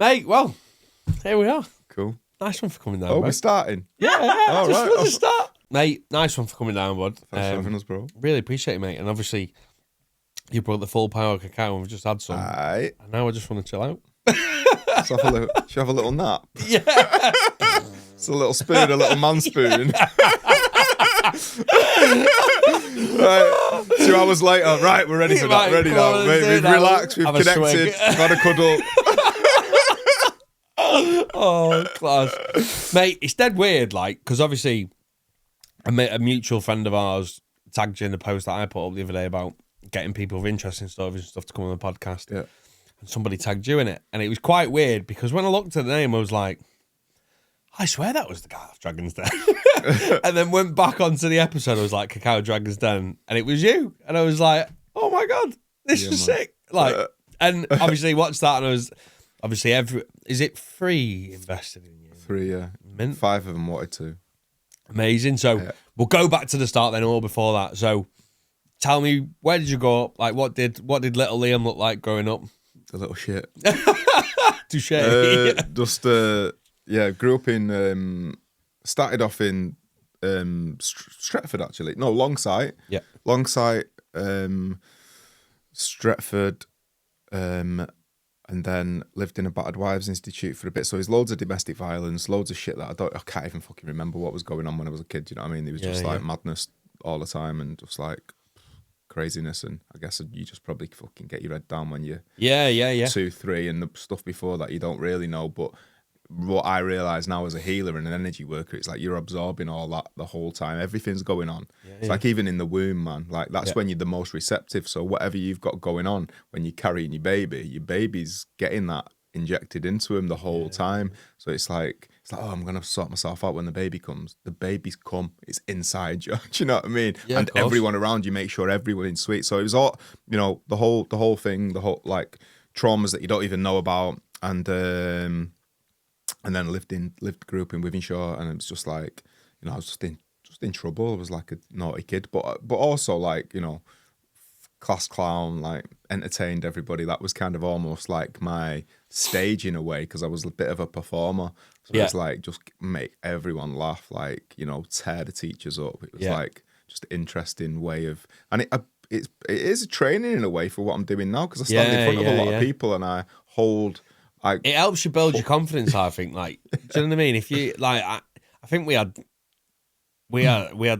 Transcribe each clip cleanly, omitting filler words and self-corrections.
Mate, well, here we are. Cool. Nice one for coming down, Oh, bud. we're starting. Yeah, All just right. for the start. Mate, nice one for coming down, bud. Thanks for having us, bro. Really appreciate it, mate. And obviously, you brought the full power cacao and we've just had some. Aye. And now I just want to chill out. Should have a little nap. Yeah. It's a little spoon, a little man spoon. Right, 2 hours later. Right, we're ready for that. Ready now. Mate, we've relaxed. We've connected. Had a cuddle. Oh, class. Mate, it's dead weird, like, because obviously a mutual friend of ours tagged you in the post that I put up the other day about getting people with interesting stories and stuff to come on the podcast. Yeah. And somebody tagged you in it. And it was quite weird because when I looked at the name, I was like, I swear that was the guy off Dragon's Den. And then went back onto the episode. I was like, Cacao Dragon's Den. And it was you. And I was like, oh my God, this is sick. Like, and obviously watched that and I was, obviously, is it free invested in you? 3, yeah. Mint. 5 of them wanted to. Amazing. So we'll go back to the start then, or before that. So tell me, where did you grow up? Like, what did little Liam look like growing up? A little shit. Touche. Grew up in, started off in Stretford, actually. No, Longsight. Yeah. Longsight, Stretford, and then lived in a battered wives institute for a bit. So there's loads of domestic violence, loads of shit that I can't even fucking remember what was going on when I was a kid. You know what I mean? It was just like madness all the time and just like craziness. And I guess you just probably fucking get your head down when you're 2, 3, and the stuff before that you don't really know. But what I realise now as a healer and an energy worker, it's like you're absorbing all that the whole time. Everything's going on. It's like even in the womb, man. Like that's when you're the most receptive. So whatever you've got going on when you're carrying your baby's getting that injected into him the whole time. So it's like, oh, I'm gonna sort myself out when the baby comes. The baby's come. It's inside you. Do you know what I mean? Yeah, and everyone around you, make sure everyone's sweet. So it was all, the whole thing, the whole like traumas that you don't even know about, and then grew up in Wivenshaw, and it was just like, I was just in trouble. I was like a naughty kid, but also like, class clown, like entertained everybody. That was kind of almost like my stage in a way, because I was a bit of a performer. So it was like just make everyone laugh, like, tear the teachers up. It was like just an interesting way of, and it is a training in a way for what I'm doing now, because I stand in front of a lot of people and I hold. It helps you build your confidence, I think. Like, do you know what I mean? If you like, I think we had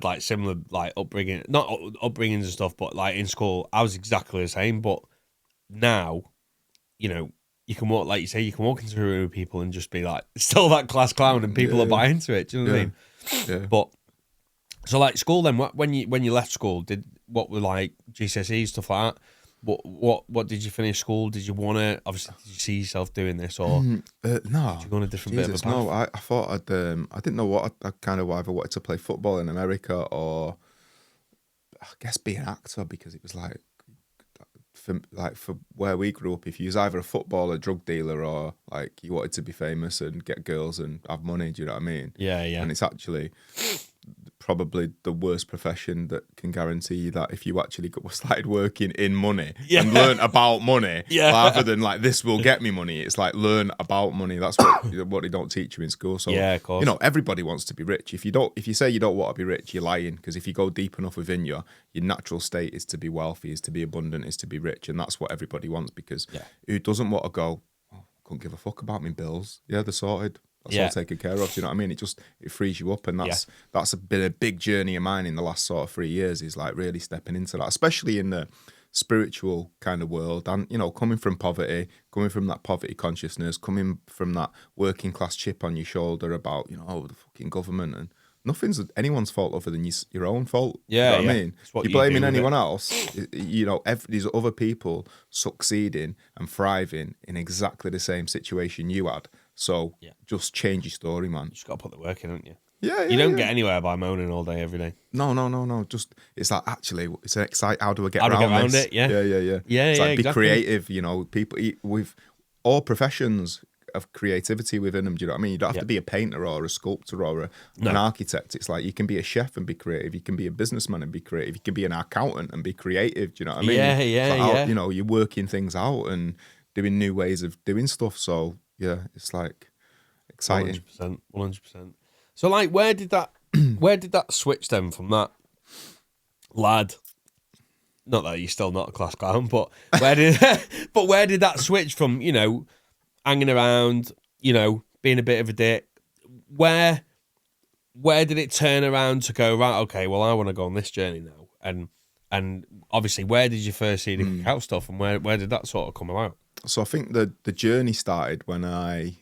like similar like upbringing, not upbringings and stuff, but like in school, I was exactly the same. But now, you can walk, like you say, you can walk into a room with people and just be like, still that class clown, and people are buying into it. Do you know what I mean? Yeah. But so like school, then when you left school, what were like GCSE stuff like that? What did you finish school? Did you want to? Obviously, did you see yourself doing this, or no? Did you go on a different bit of a path? No, I thought I didn't know what I kind of either wanted to play football in America, or I guess be an actor, because it was like for where we grew up, if you was either a footballer, drug dealer, or like you wanted to be famous and get girls and have money. Do you know what I mean? Yeah. And it's actually probably the worst profession that can guarantee you that if you actually started working in money and learn about money, rather than like, this will get me money, it's like, learn about money. That's what they don't teach you in school. So of course. Everybody wants to be rich. If you say you don't want to be rich, you're lying, because if you go deep enough within you, your natural state is to be wealthy, is to be abundant, is to be rich, and that's what everybody wants, because who doesn't want to go, oh, couldn't give a fuck about my bills, they're sorted. That's all taken care of. Do you know what I mean? It frees you up, and that's been a big journey of mine in the last sort of 3 years, is like really stepping into that, especially in the spiritual kind of world, and coming from poverty, coming from that poverty consciousness, coming from that working class chip on your shoulder about the fucking government, and nothing's anyone's fault other than your own fault. You know what I mean? You're blaming anyone else. These other people succeeding and thriving in exactly the same situation you had. So just change your story, man. You just got to put the work in, don't you? Yeah. You don't get anywhere by moaning all day, every day. No. Just it's like, actually, it's an exciting. How do I get around this? It? Yeah. It's like, be creative. People with all professions of creativity within them. Do you know what I mean? You don't have to be a painter or a sculptor or an architect. It's like you can be a chef and be creative. You can be a businessman and be creative. You can be an accountant and be creative. Do you know what I mean? Yeah. You're working things out and doing new ways of doing stuff. So yeah, it's like exciting. 100%. So like, where did that switch then from that lad? Not that you're still not a class clown, but where did that switch from, you know, hanging around, you know, being a bit of a dick? Where did it turn around to go, right, okay, well, I want to go on this journey now? And obviously, where did you first see the cacao stuff, and where did that sort of come about? So I think the journey started when I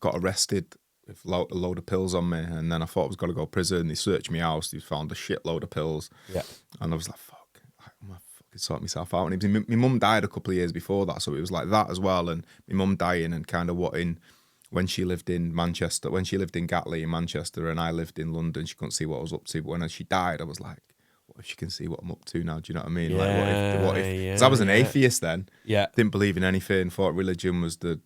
got arrested with a load of pills on me, and then I thought I was going to go to prison. They searched my house, they found a shitload of pills. Yeah. And I was like, fuck, I'm going to fucking sort myself out. And my mum died a couple of years before that, so it was like that as well. And my mum dying and kind of when she lived in Manchester, when she lived in Gatley in Manchester and I lived in London, she couldn't see what I was up to. But when she died, I was like, what if she can see what I'm up to now? Do you know what I mean? Yeah, what if? Because I was an atheist then. Yeah. Didn't believe in anything. Thought religion was the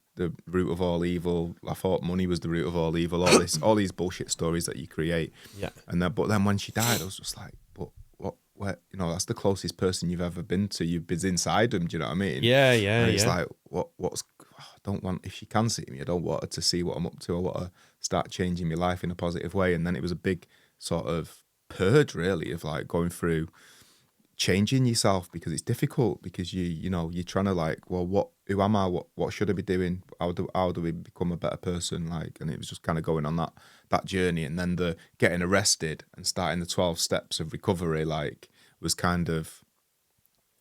root of all evil. I thought money was the root of all evil. All these bullshit stories that you create. Yeah. But then when she died, I was just like, but what? Where? You know, that's the closest person you've ever been to. You've been inside them. Do you know what I mean? Yeah. And it's like, what's? I don't want, if she can see me, I don't want her to see what I'm up to. I want to start changing my life in a positive way. And then it was a big sort of purge, really, of like going through changing yourself, because it's difficult, because you're trying to like, well, who am I? What should I be doing? How do we become a better person? Like, and it was just kind of going on that journey. And then the getting arrested and starting the 12 steps of recovery, like, was kind of,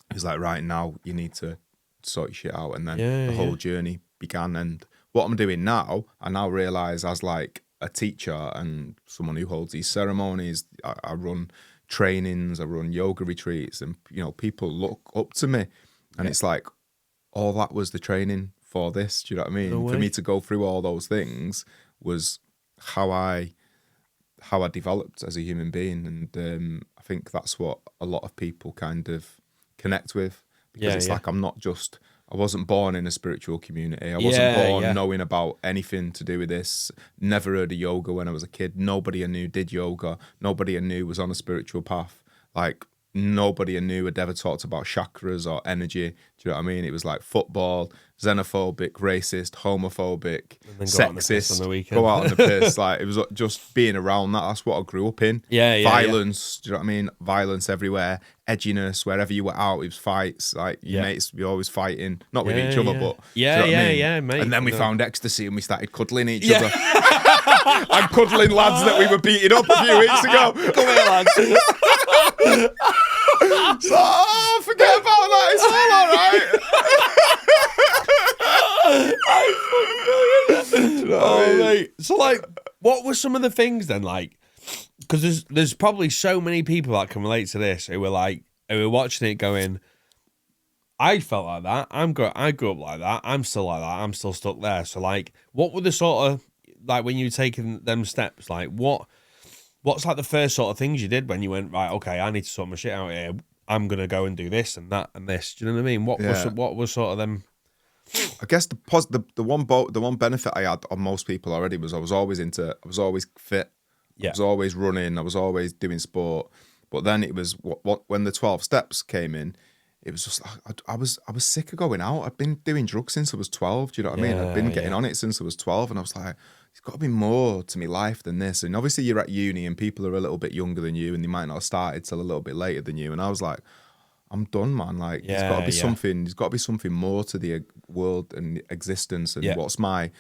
it was like, right, now you need to sort your shit out. And then the whole journey began. And what I'm doing now, I now realize, as like a teacher and someone who holds these ceremonies, I run trainings, I run yoga retreats, and people look up to me, and it's like, all that was the training for this. Do you know what I mean? For me to go through all those things was how I developed as a human being. And I think that's what a lot of people kind of connect with, because it's like, I wasn't born in a spiritual community. I wasn't born knowing about anything to do with this. Never heard of yoga when I was a kid. Nobody I knew did yoga. Nobody I knew was on a spiritual path. Like, nobody I knew had ever talked about chakras or energy. Do you know what I mean? It was like football, xenophobic, racist, homophobic, sexist. Go out on the piss. Like, it was just being around that. That's what I grew up in. Violence. Do you know what I mean? Violence everywhere. Edginess. Wherever you were out, it was fights. Like, your mates, we always fighting, not with each other, but do you know what I mean? Mate. And then we found ecstasy and we started cuddling each other. I'm cuddling lads that we were beating up a few weeks ago. Come here, lads. So, forget about that. It's all all right. Mate. So, like, what were some of the things then? Like, because there's probably so many people that can relate to this who were watching it going, I felt like that. I grew up like that. I'm still like that. I'm still stuck there. So, like, what were the sort of, like, when you were taking them steps, like, what's like the first sort of things you did when you went, right, okay, I need to sort my shit out here. I'm gonna go and do this and that and this. Do you know what I mean? What was sort of them? I guess the one benefit I had on most people already was I was always fit. I was always running. I was always doing sport. But then it was when the 12 steps came in, it was just like, I was sick of going out. I'd been doing drugs since I was 12. Do you know what I mean? I'd been getting on it since I was 12, and I was like, there's got to be more to my life than this. And obviously you're at uni and people are a little bit younger than you and they might not have started till a little bit later than you. And I was like, I'm done, man. Like, there's got to be something. There's got to be something more to the world and existence. And what's my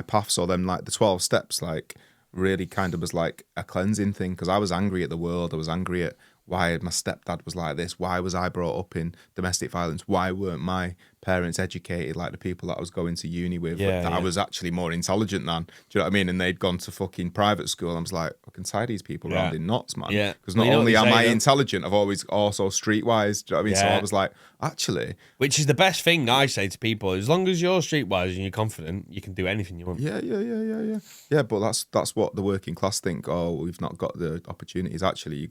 path? So then, like, the 12 steps, like, really kind of was like a cleansing thing, because I was angry at the world. I was angry at why my stepdad was like this. Why was I brought up in domestic violence? Why weren't my parents educated like the people that I was going to uni with? I was actually more intelligent than. Do you know what I mean? And they'd gone to fucking private school. I was like, I can tie these people around in knots, man. Yeah. Because not only am I intelligent, I've always also streetwise. Do you know what I mean? So I was like, actually. Which is the best thing I say to people. As long as you're streetwise and you're confident, you can do anything you want. Yeah, but that's what the working class think. Oh, we've not got the opportunities. Actually,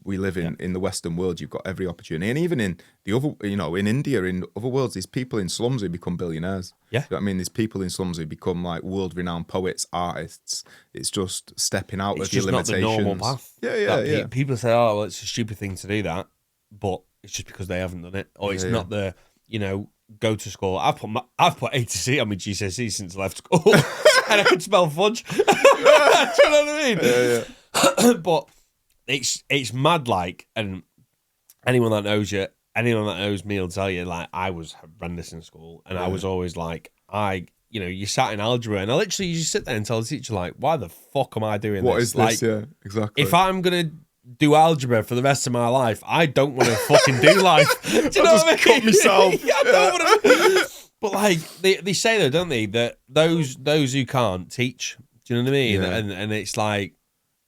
we live in the Western world, you've got every opportunity. And even in the other, in India, in other worlds, there's people in slums who become billionaires. Yeah. You know what I mean? There's people in slums who become like world-renowned poets, artists. It's just stepping out of your limitations. It's just not the normal path. Yeah. People say, oh, well, it's a stupid thing to do that. But it's just because they haven't done it. Or it's not the, you know, go to school. I've put A to C on my GCSE since I left school, and I could smell fudge. Do you know what I mean? Yeah. But it's mad, like, and anyone that knows you, anyone that knows me will tell you, like, I was horrendous in school, and I was always like, you know, you sat in algebra, and I literally just sit there and tell the teacher, like, why the fuck am I doing What this? is this? Like, Yeah, exactly. if I'm gonna do algebra for the rest of my life, I don't want to fucking do life. Do you know what I mean? Cut myself. Yeah, I don't want to. But like they say though, don't they, that those who can't teach. Do you know what I mean? Yeah. And it's like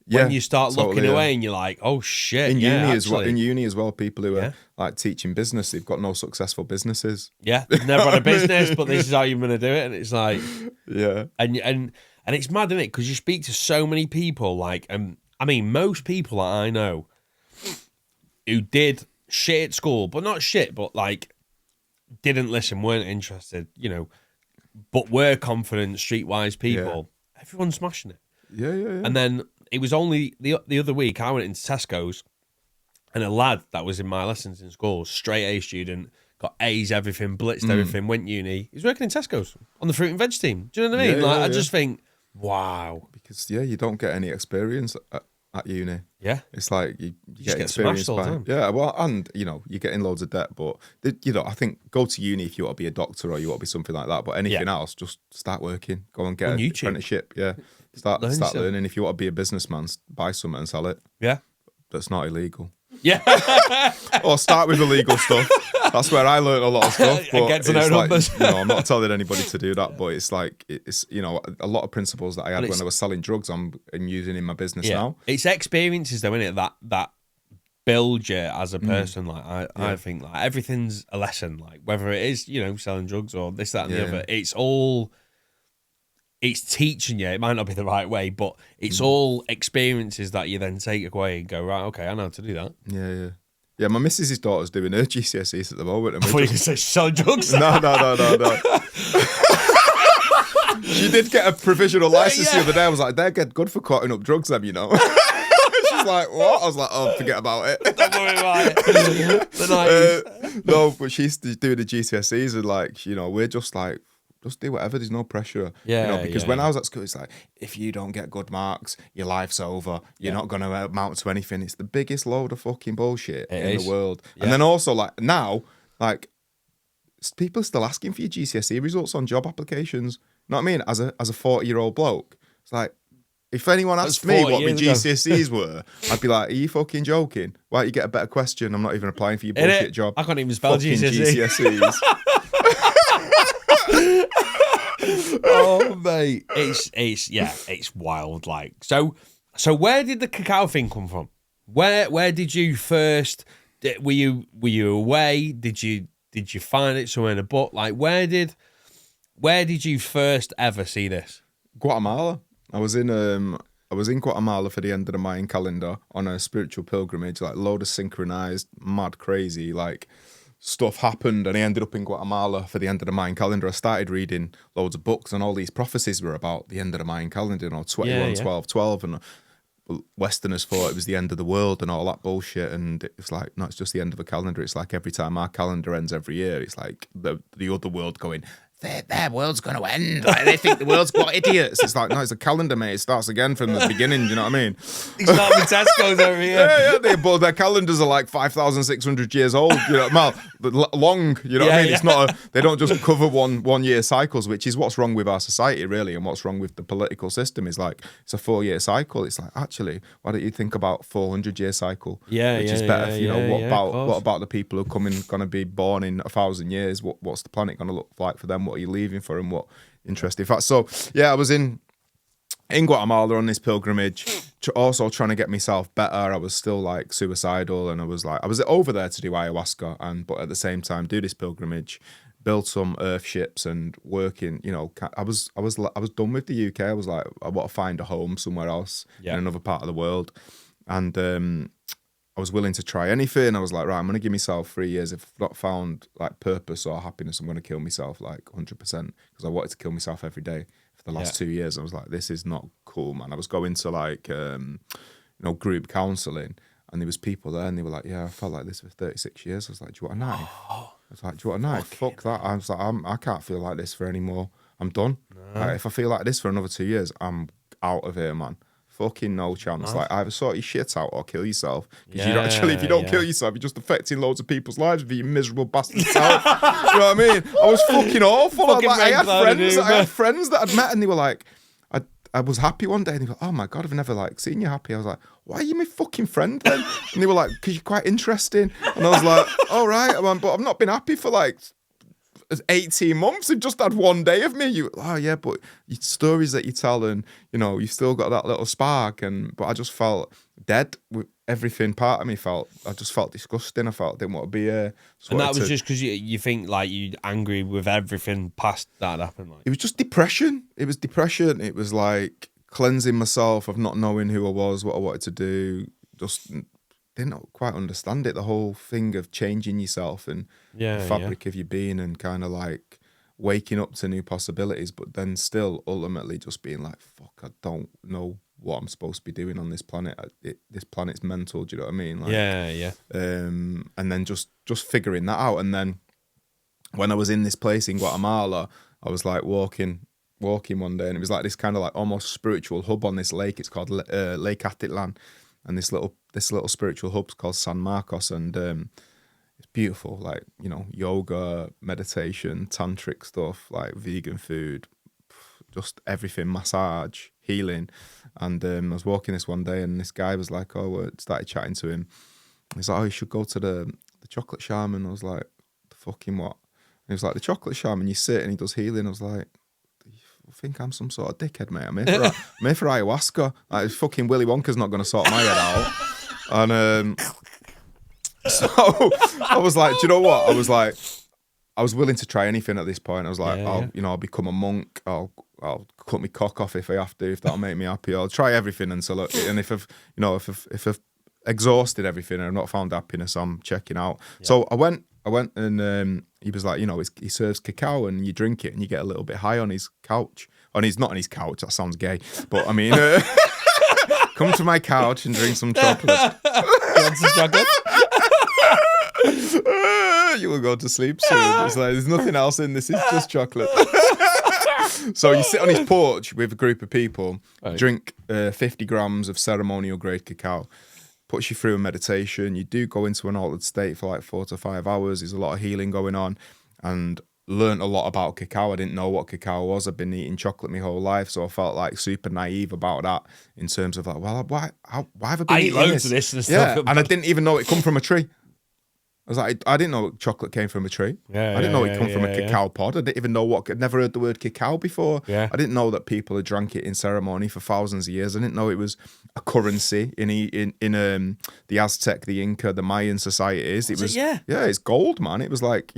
when you start looking away and you're like, oh shit. In uni as well. actually. In uni as well, people who are like teaching business, they've got no successful businesses. Yeah, they've never had a business, but this is how you're gonna do it, and it's like, and it's mad, isn't it? Because you speak to so many people, like, I mean, most people that I know who did shit at school, but not shit, but like didn't listen, weren't interested, you know, but were confident, streetwise people. Everyone's smashing it. Yeah. And then it was only the other week I went into Tesco's, and a lad that was in my lessons in school, straight A student, got A's, everything, blitzed everything, went uni. He was working in Tesco's on the fruit and veg team. Do you know what I mean? I just think, wow. Because you don't get any experience at uni. Yeah, it's like you just get experience all the time. Yeah, well, and you know, you get in loads of debt, but you know, I think go to uni if you want to be a doctor or you want to be something like that. But anything else, just start working. Go and get an apprenticeship. Yeah, start learning. If you want to be a businessman, buy something and sell it. Yeah, that's not illegal. Yeah, or start with illegal stuff. That's where I learned a lot of stuff. But get to know numbers. You know, I'm not telling anybody to do that, but it's like it's you know, a lot of principles that I had when I was selling drugs, I'm using in my business now. It's experiences though, isn't it? That build you as a person. Like I think like everything's a lesson. Like whether it is, you know, selling drugs or this, that, and the other, it's teaching you. It might not be the right way, but it's all experiences that you then take away and go, right, okay, I know how to do that. Yeah, my missus's daughter's doing her GCSEs at the moment. Before you can say selling drugs. No. She did get a provisional license the other day. I was like, they're good for cutting up drugs, them, you know. She's like, what? I was like, oh, forget about it. Don't worry about it. No, but she's doing the GCSEs and like, you know, we're just like, just do whatever. There's no pressure. You know, because when I was at school, it's like, if you don't get good marks, your life's over. You're not going to amount to anything. It's the biggest load of fucking bullshit in the world. And then also, like, now, like, people are still asking for your GCSE results on job applications. You know what I mean? As a 40-year-old bloke, it's like, if anyone asked me what my GCSEs were, I'd be like, are you fucking joking? Why don't you get a better question? I'm not even applying for your bullshit job. I can't even spell GCSEs. Oh mate, it's wild. Like, so where did the cacao thing come from? Where did you first? Were you away? Did you find it somewhere in a book? Like, where did you first ever see this? Guatemala. I was in Guatemala for the end of the Mayan calendar on a spiritual pilgrimage. Like, load of synchronized, mad, crazy, like, stuff happened, and I ended up in Guatemala for the end of the Mayan calendar. I started reading loads of books, and all these prophecies were about the end of the Mayan calendar, you know, 21, 12, 12, and Westerners thought it was the end of the world and all that bullshit, and it's like, no, it's just the end of a calendar. It's like every time our calendar ends every year, it's like the other world going, their world's going to end. Like, they think the world's got idiots. It's like, no, it's a calendar, mate. It starts again from the beginning. Do you know what I mean? It's not with Tesco's over here. But their calendars are like 5,600 years old. You know, long. You know what I mean? It's not. They don't just cover one year cycles, which is what's wrong with our society, really, and what's wrong with the political system. Is like, it's a 4-year cycle. It's like, actually, why don't you think about 400-year cycle? Which is better. You know, what about the people who are going to be born in 1,000 years? What's the planet going to look like for them? What are you leaving for, and what interesting facts? So I was in Guatemala on this pilgrimage, also trying to get myself better. I was still like suicidal, and I was over there to do ayahuasca, but at the same time do this pilgrimage, build some earth ships and working. You know, I was done with the UK. I was like, I want to find a home somewhere else in another part of the world, and I was willing to try anything. I was like, right, I'm going to give myself 3 years. If I've not found like purpose or happiness, I'm going to kill myself like 100%, because I wanted to kill myself every day for the last 2 years. I was like, this is not cool, man. I was going to like, group counselling, and there was people there, and they were like, yeah, I felt like this for 36 years. I was like, do you want a knife? I was like, do you want a knife? Fuck that. I was like, I can't feel like this for anymore. I'm done. Like, if I feel like this for another 2 years, I'm out of here, man. Fucking no chance. Like, either sort your shit out or kill yourself. Because you actually, if you don't kill yourself, you're just affecting loads of people's lives with your miserable bastard self. You know what I mean? I was fucking awful. I had friends that I'd met and they were like, I was happy one day and they were like, oh my God, I've never like seen you happy. I was like, why are you my fucking friend then? And they were like, because you're quite interesting. And I was like, all right, but I've not been happy for like 18 months. You've just had one day of me. Oh yeah, but your stories that you tell and, you know, you've still got that little spark. But I just felt dead with everything. Part of me I just felt disgusting. I didn't want to be here. And that was just because you think like you're angry with everything past that happened. Like. It was just depression. It was like cleansing myself of not knowing who I was, what I wanted to do. Just didn't quite understand it. The whole thing of changing yourself and the fabric of your being and kind of like waking up to new possibilities, but then still ultimately just being like, fuck, I don't know what I'm supposed to be doing on this planet. This planet's mental. Do you know what I mean? Like, yeah. And then just figuring that out. And then when I was in this place in Guatemala, I was like walking one day, and it was like this kind of like almost spiritual hub on this lake. It's called Lake Atitlan, and this little spiritual hub's called San Marcos, and it's beautiful. Like, you know, yoga, meditation, tantric stuff, like vegan food, just everything, massage, healing. And I was walking this one day, and this guy was like, started chatting to him. He's like, oh, you should go to the chocolate shaman. I was like, the fucking what? And he was like, the chocolate shaman, you sit and he does healing. I was like, I think I'm some sort of dickhead, mate. I'm here for ayahuasca. Like, fucking Willy Wonka's not going to sort my head out. And so I was like, do you know what? I was willing to try anything at this point. I was like, I'll become a monk. I'll cut my cock off if I have to, if that'll make me happy. I'll try everything until if I've exhausted everything and I've not found happiness, I'm checking out. Yeah. So I went and he was like, you know, he serves cacao and you drink it and you get a little bit high on his couch. And he's not on his couch, that sounds gay. But I mean, come to my couch and drink some chocolate. You want some chocolate? You will go to sleep soon. It's like, there's nothing else in this, it's just chocolate. So you sit on his porch with a group of people, drink 50 grams of ceremonial grade cacao, puts you through a meditation. You do go into an altered state for like 4 to 5 hours. There's a lot of healing going on, and learned a lot about cacao. I didn't know what cacao was. I've been eating chocolate my whole life, so I felt like super naive about that in terms of like, well, why have I been eating loads of this and stuff. Yeah, and I didn't even know it come from a tree. I was like, I didn't know chocolate came from a tree. I didn't know it come from a cacao pod. I didn't even know I'd never heard the word cacao before. Yeah. I didn't know that people had drank it in ceremony for thousands of years. I didn't know it was a currency in the Aztec, the Inca, the Mayan societies. It's gold, man. It was like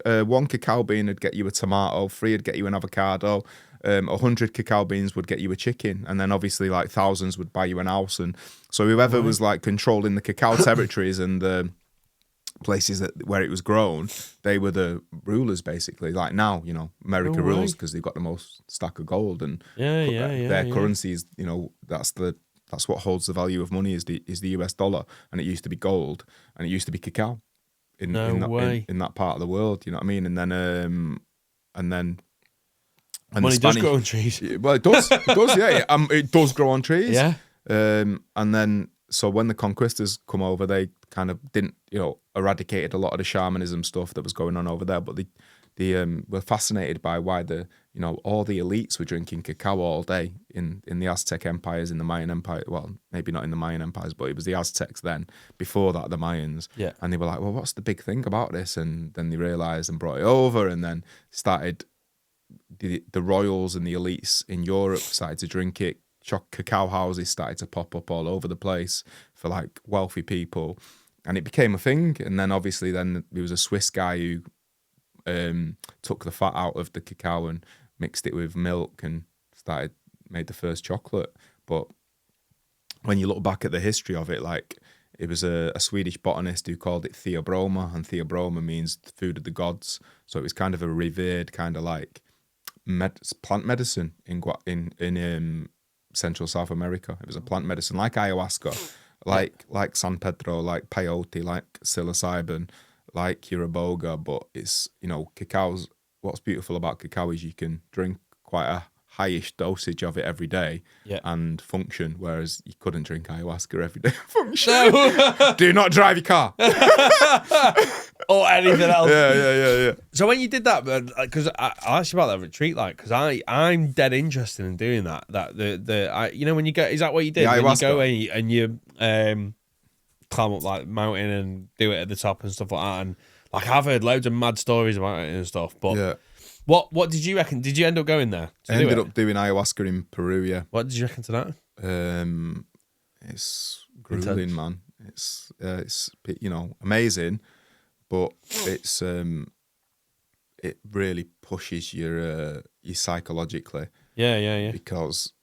one cacao bean would get you a tomato, 3 would get you an avocado. 100 cacao beans would get you a chicken, and then obviously like thousands would buy you an house. And so whoever was like controlling the cacao territories and the places where it was grown, they were the rulers basically. Like now, you know, America rules because they've got the most stack of gold, and their currencies, you know, that's what holds the value of money is the US dollar, and it used to be gold, and it used to be cacao in that part of the world. You know what I mean? And then money does grow on trees. Well, it does. It does. Yeah, it does grow on trees. Yeah. And then so when the conquistors come over, they kind of didn't, you know, eradicated a lot of the shamanism stuff that was going on over there, but they were fascinated by why all the elites were drinking cacao all day in the Aztec empires, in the Mayan empire. Well, maybe not in the Mayan empires, but it was the Aztecs then. Before that, the Mayans. Yeah. And they were like, well, what's the big thing about this? And then they realized and brought it over, and then started the royals and the elites in Europe started to drink it. Cacao houses started to pop up all over the place for like wealthy people, and it became a thing. And then obviously then there was a Swiss guy who took the fat out of the cacao and mixed it with milk and made the first chocolate. But when you look back at the history of it, like it was a Swedish botanist who called it theobroma, and theobroma means food of the gods. So it was kind of a revered kind of like plant medicine in Central South America. It was a plant medicine like ayahuasca, like San Pedro, like peyote, like psilocybin, like you're a boga, but it's, cacao's, what's beautiful about cacao is you can drink quite a highish dosage of it every day and function, whereas you couldn't drink ayahuasca every day and function. No. Do not drive your car. Or anything else. Yeah. So when you did that, because I asked you about that retreat, like, because I'm dead interested in doing that. When you go, is that what you did? The when you ayahuasca. go and you climb up like mountain and do it at the top and stuff like that, and like I've heard loads of mad stories about it and stuff. But what did you reckon? Did you end up going there? I ended up doing ayahuasca in Peru. Yeah. What did you reckon to that? It's grueling, man. It's amazing. But it's it really pushes your psychologically. Yeah. Because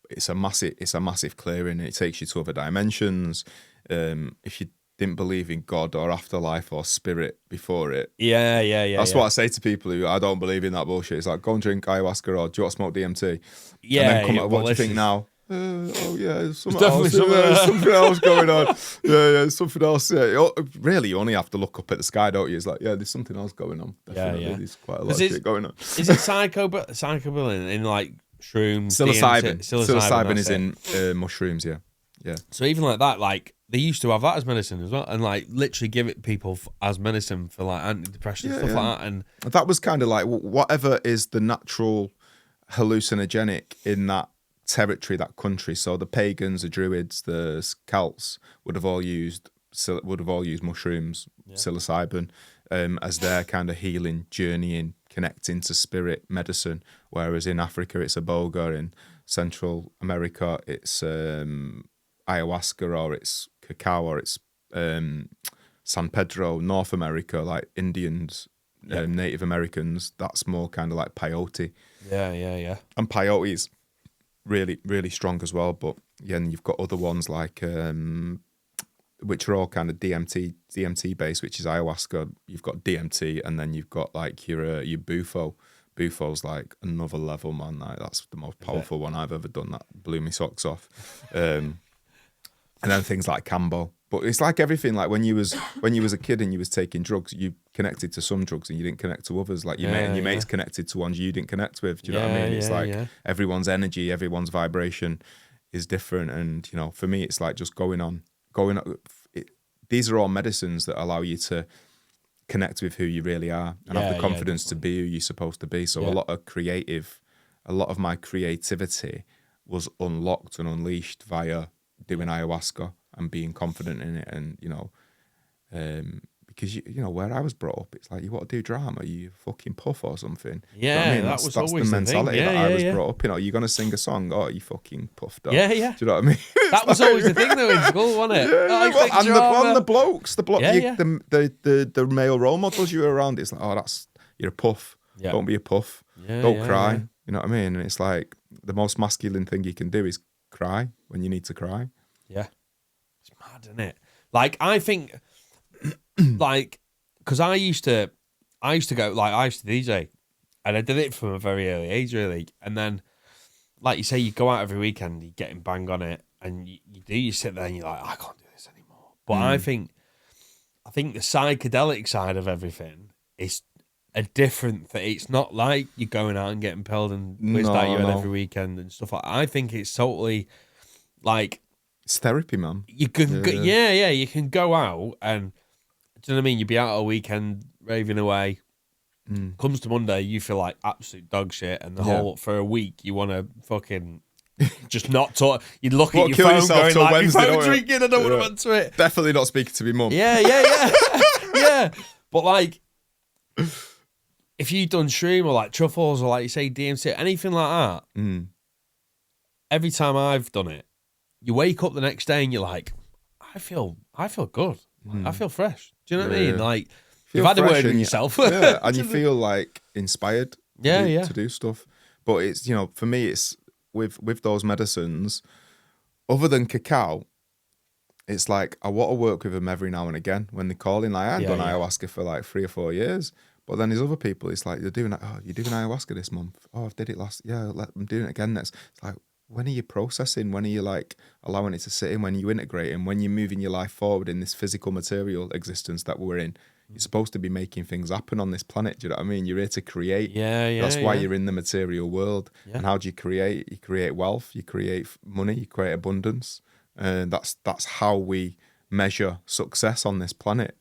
it's a massive clearing. It takes you to other dimensions. If you didn't believe in God or afterlife or spirit before it, That's what I say to people who I don't believe in that bullshit. It's like, go and drink ayahuasca, or do you want to smoke DMT? Yeah. And then come out, what do you think now? There's something definitely else. Something else going on. Something else. Yeah. Really, you only have to look up at the sky, don't you? It's like, there's something else going on. Definitely. There's quite a lot of shit going on. Is it psychobilin in like shrooms? Psilocybin. DMT? Psilocybin is in mushrooms, yeah. So even like that, like they used to have that as medicine as well, and like literally give it people as medicine for like antidepressant stuff like that. And that was kind of like whatever is the natural hallucinogenic in that territory, that country. So the pagans, the druids, the Celts would have all used mushrooms, psilocybin, as their kind of healing, journeying, connecting to spirit medicine. Whereas in Africa, it's iboga. In Central America, it's ayahuasca, or it's cacao, or it's San Pedro. North America, like Indians, Native Americans, that's more kind of like peyote. Yeah. And peyote is really, really strong as well. But and you've got other ones like which are all kind of DMT based, which is ayahuasca. You've got DMT, and then you've got like your bufo. Bufo's like another level, man. Like, that's the most powerful one I've ever done. That blew me socks off. And then things like Cambo. But it's like everything. Like when you was a kid and you was taking drugs, you connected to some drugs and you didn't connect to others. Like your mates connected to ones you didn't connect with. Do you know what I mean? It's like everyone's energy, everyone's vibration is different. And for me, it's like just going on. These are all medicines that allow you to connect with who you really are and have the confidence to be who you're supposed to be. So a lot of my creativity was unlocked and unleashed via doing ayahuasca and being confident in it. And because where I was brought up, it's like, you want to do drama, you fucking puff or something. That's the mentality that I was brought up in. You're gonna sing a song, you fucking puffed up. Yeah. Do you know what I mean? That was always the thing though in school, wasn't it? And the blokes, the male role models you were around, it's like, you're a puff. Don't be a puff. Don't cry. You know what I mean? And it's like the most masculine thing you can do is cry when you need to cry. Yeah. It's mad, isn't it? Like, I think, like, because I used to go, like, I used to DJ, and I did it from a very early age, really. And then, like you say, you go out every weekend, you're getting bang on it, and you sit there and you're like, I can't do this anymore. But I think the psychedelic side of everything is a different thing. It's not like you're going out and getting pilled and whizzed at you every weekend and stuff like that. I think it's totally like, it's therapy, man. You can you can go out and, do you know what I mean? You'd be out all weekend raving away. Comes to Monday, you feel like absolute dog shit, and for a week you want to fucking just not talk. You look at your phone going like, Wednesday, your phone's ringing, I don't want to answer it. Definitely not speaking to me mum. Yeah. Yeah. But like, if you've done shroom or like truffles or like you say DMT, anything like that, every time I've done it, you wake up the next day and you're like, I feel good. I feel fresh. Do you know what I mean? Like, you've had a word with yourself. And you feel like inspired to do stuff. But it's, for me, it's with those medicines, other than cacao, it's like I want to work with them every now and again when they're calling. Like, I hadn't done ayahuasca for like 3 or 4 years. But then there's other people, it's like, you're doing ayahuasca this month. I did it last, I'm doing it again next. It's like, when are you processing? When are you like allowing it to sit in? When are you integrating? When you're moving your life forward in this physical material existence that we're in? You're supposed to be making things happen on this planet. Do you know what I mean? You're here to create. Yeah. That's why you're in the material world. Yeah. And how do you create? You create wealth. You create money. You create abundance. And that's how we measure success on this planet.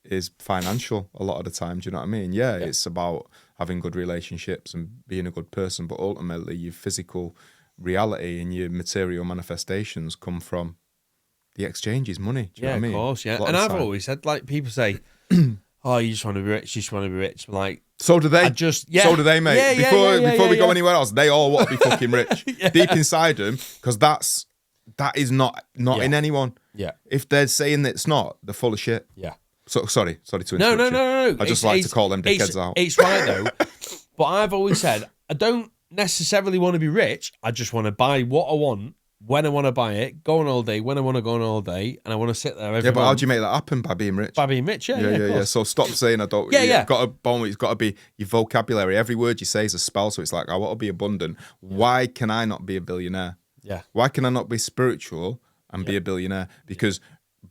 Is financial a lot of the time. Do you know what I mean? Yeah, it's about having good relationships and being a good person, but ultimately your physical reality and your material manifestations come from the exchange is money. Do you know what I mean? Of course, yeah. And I've always said, like, people say, oh, you just want to be rich, you just want to be rich. I'm like, so do they. So do they, mate. Before we go anywhere else, they all want to be fucking rich. Deep inside them, because that is not in anyone. Yeah. If they're saying that it's not, they're full of shit. Yeah. So sorry to interrupt you. No. I just like to call them dickheads out. It's right though. But I've always said I don't necessarily want to be rich. I just want to buy what I want when I want to buy it, go on all day when I want to go on all day, and I want to sit there every Yeah, but month. how do you make that happen? By being rich? By being rich, yeah. So stop saying I don't. Yeah. It's got to be your vocabulary. Every word you say is a spell. So it's like, I want to be abundant. Why can I not be a billionaire? Yeah. Why can I not be spiritual and be a billionaire? Because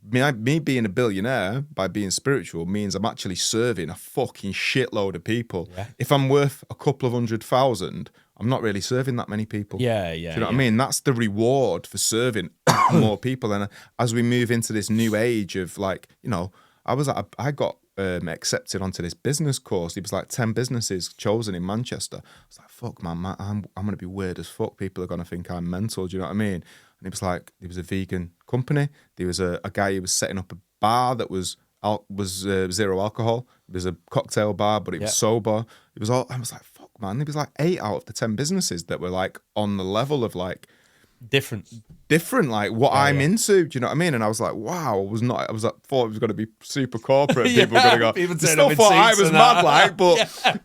me being a billionaire by being spiritual means I'm actually serving a fucking shitload of people. Yeah. If I'm worth a couple of 100,000, I'm not really serving that many people. Yeah. Do you know what I mean? That's the reward for serving more people. And as we move into this new age of, like, you know, I got accepted onto this business course. It was like 10 businesses chosen in Manchester. I was like, fuck, man, I'm going to be weird as fuck. People are going to think I'm mental. Do you know what I mean? And it was like, there was a vegan company. There was a guy who was setting up a bar that was zero alcohol. It was a cocktail bar, but it was sober. It was all, I was like, fuck, man. There was like 8 out of the 10 businesses that were like on the level of like, different, like what I'm into. Do you know what I mean? And I was like, wow, I thought it was going to be super corporate. People were going to go. People still thought I was mad, like, but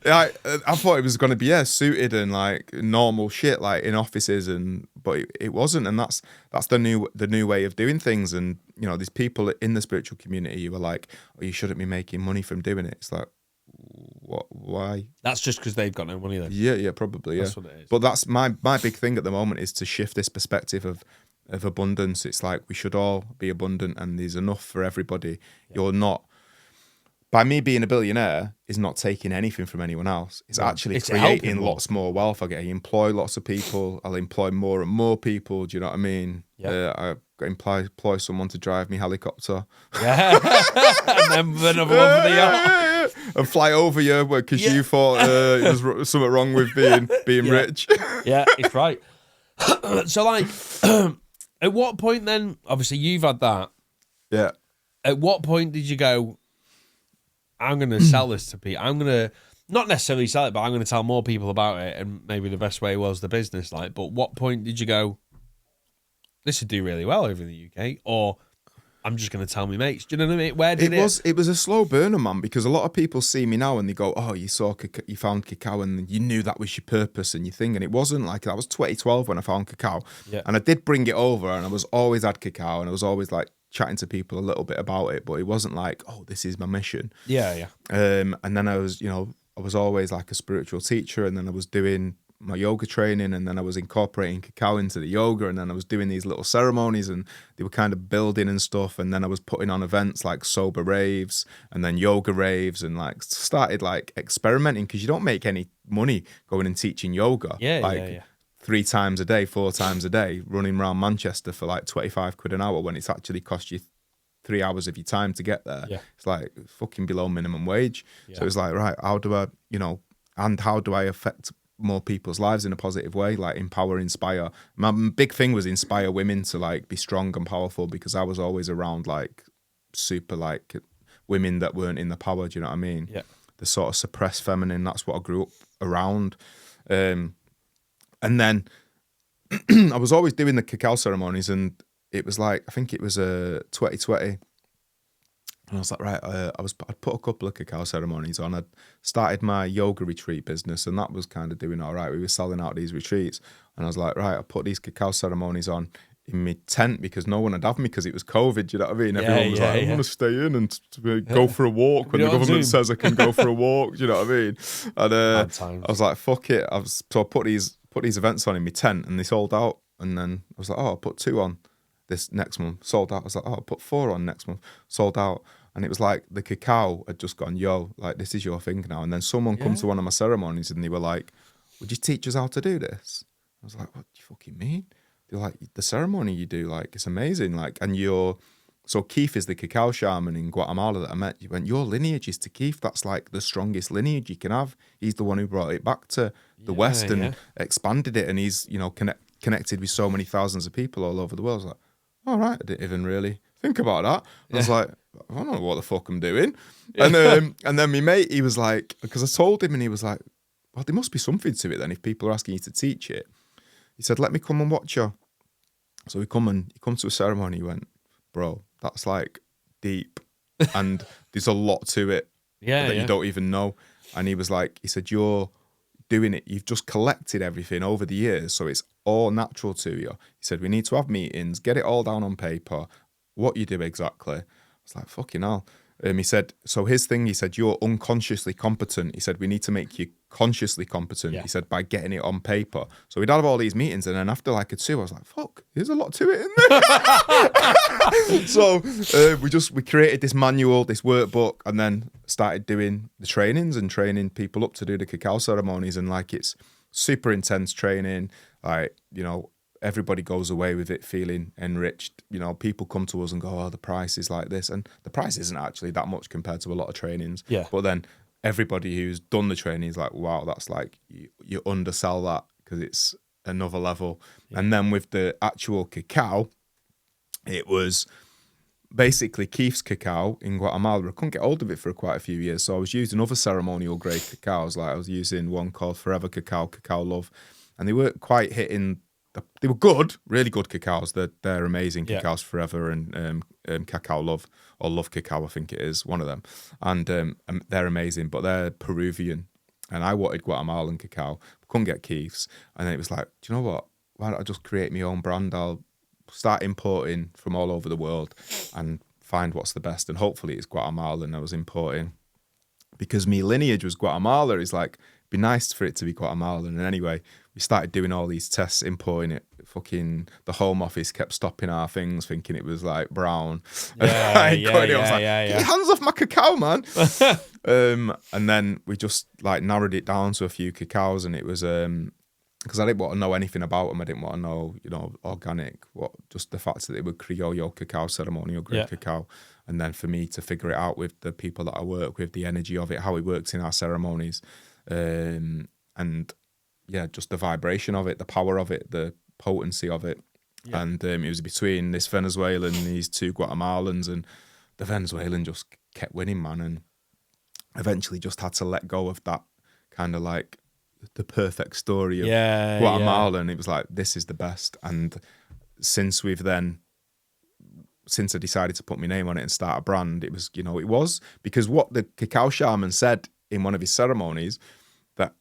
I thought it was going to be suited and like normal shit, like in offices, but it wasn't. And that's the new way of doing things. And you know, there's people in the spiritual community who are like, oh, you shouldn't be making money from doing it. It's like, what? Why? That's just because they've got no money then. Yeah, probably. Yeah, that's what it is. But that's my big thing at the moment is to shift this perspective of abundance. It's like we should all be abundant, and there's enough for everybody. Yeah. You're not. By me being a billionaire is not taking anything from anyone else. It's actually creating lots more wealth. I employ lots of people. I'll employ more and more people. Do you know what I mean? Yeah. I employ someone to drive me helicopter. Yeah. And then another one for the yacht. And fly over you because you thought there was something wrong with being rich. Yeah, it's right. So, like, at what point then? Obviously, you've had that. Yeah. At what point did you go, I'm going to sell this to people? I'm going to not necessarily sell it, but I'm going to tell more people about it. And maybe the best way was the business. Like, but what point did you go, this would do really well over in the UK? Or I'm just going to tell my mates. Do you know what I mean? Where did it was a slow burner, man, because a lot of people see me now and they go, oh, you found cacao and you knew that was your purpose and your thing. And it wasn't. Like, that was 2012 when I found cacao. Yeah. And I did bring it over, and I was always had cacao, and I was always like chatting to people a little bit about it, but it wasn't like, oh, this is my mission. Yeah. And then I was always like a spiritual teacher, and then I was doing my yoga training, and then I was incorporating cacao into the yoga, and then I was doing these little ceremonies, and they were kind of building and stuff, and then I was putting on events like sober raves and then yoga raves, and like started like experimenting, because you don't make any money going and teaching yoga. Yeah. 3 times a day, 4 times a day, running around Manchester for like 25 quid an hour when it's actually cost you 3 hours of your time to get there. Yeah. It's like fucking below minimum wage. Yeah. So it's like, right, how do I affect more people's lives in a positive way, like empower, inspire. My big thing was inspire women to like be strong and powerful, because I was always around like super like women that weren't in the power. Do you know what I mean? Yeah. The sort of suppressed feminine. That's what I grew up around. And then I was always doing the cacao ceremonies, and it was like, I think it was 2020. And I was like, right, I'd put a couple of cacao ceremonies on. I'd started my yoga retreat business, and that was kind of doing all right. We were selling out these retreats, and I was like, right, I put these cacao ceremonies on in my tent, because no one would have me because it was COVID. Do you know what I mean? Everyone was like, I want to stay in and go for a walk when the government says I can go for a walk. Do you know what I mean? And I was like, fuck it. So I put these events on in my tent, and they sold out. And then I was like, oh, I'll put 2 on this next month, sold out. I was like, oh, I'll put 4 on next month, sold out. And it was like the cacao had just gone, yo, like, this is your thing now. And then someone come to one of my ceremonies and they were like, would you teach us how to do this? I was like, what do you fucking mean? They're like, the ceremony you do, like, it's amazing. Like, and so Keith is the cacao shaman in Guatemala that I met. He went, your lineage is to Keith. That's like the strongest lineage you can have. He's the one who brought it back to the West and expanded it. And he's, you know, connected with so many thousands of people all over the world. I was like, all right, I didn't even really think about that. I was like, I don't know what the fuck I'm doing. And then my mate, he was like, because I told him and he was like, well, there must be something to it then if people are asking you to teach it. He said, let me come and watch you. So he come to a ceremony. He went, bro, that's like deep and there's a lot to it that you don't even know. And he was like, he said, you're doing it. You've just collected everything over the years. So it's all natural to you. He said, we need to have meetings, get it all down on paper, what you do exactly. I was like, fucking hell. He said, so his thing, he said, you're unconsciously competent. He said, we need to make you consciously competent. He said, by getting it on paper. So we'd have all these meetings. And then after like a 2, I was like, fuck, there's a lot to it in there. So we created this manual, this workbook, and then started doing the trainings and training people up to do the cacao ceremonies. And like, it's super intense training. Like, you know, everybody goes away with it feeling enriched. You know, people come to us and go, oh, the price is like this. And the price isn't actually that much compared to a lot of trainings. Yeah. But then everybody who's done the training is like, wow, that's like, you undersell that because it's another level. Yeah. And then with the actual cacao, it was basically Keith's cacao in Guatemala. I couldn't get hold of it for quite a few years. So I was using other ceremonial grade cacaos. Like I was using one called Forever Cacao, Cacao Love. And they weren't quite hitting... They were good, really good cacaos. They're amazing cacaos, Forever and Cacao Love, or Love Cacao, I think it is, one of them. And they're amazing, but they're Peruvian. And I wanted Guatemalan cacao, couldn't get Keith's. And then it was like, do you know what? Why don't I just create my own brand? I'll start importing from all over the world and find what's the best. And hopefully it's Guatemalan I was importing. Because my lineage was Guatemala. It's like, be nice for it to be Guatemalan. And anyway, we started doing all these tests, importing it. Fucking the Home Office kept stopping our things, thinking it was like brown. Get your hands off my cacao, man. And then we just like narrowed it down to a few cacaos, and it was because I didn't want to know anything about them. I didn't want to know, you know, organic. Just the fact that they were Criollo cacao, ceremonial grade cacao, and then for me to figure it out with the people that I work with, the energy of it, how it works in our ceremonies. And yeah, just the vibration of it, the power of it, the potency of it. And it was between this Venezuelan and these 2 Guatemalans, and the Venezuelan just kept winning, man, and eventually just had to let go of that kind of like the perfect story of Guatemala, and it was like, this is the best. And since I decided to put my name on it and start a brand, it was, you know, it was because what the cacao shaman said in one of his ceremonies that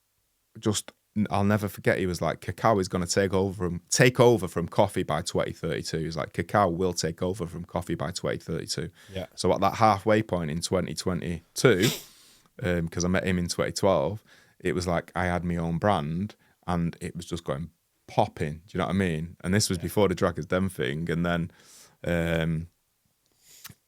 just I'll never forget. He was like, cacao is going to take over from coffee by 2032. He's like, cacao will take over from coffee by 2032. Yeah. So at that halfway point in 2022, because I met him in 2012, it was like I had my own brand and it was just going popping. Do you know what I mean? And this was before the Dragon's Den thing. And then,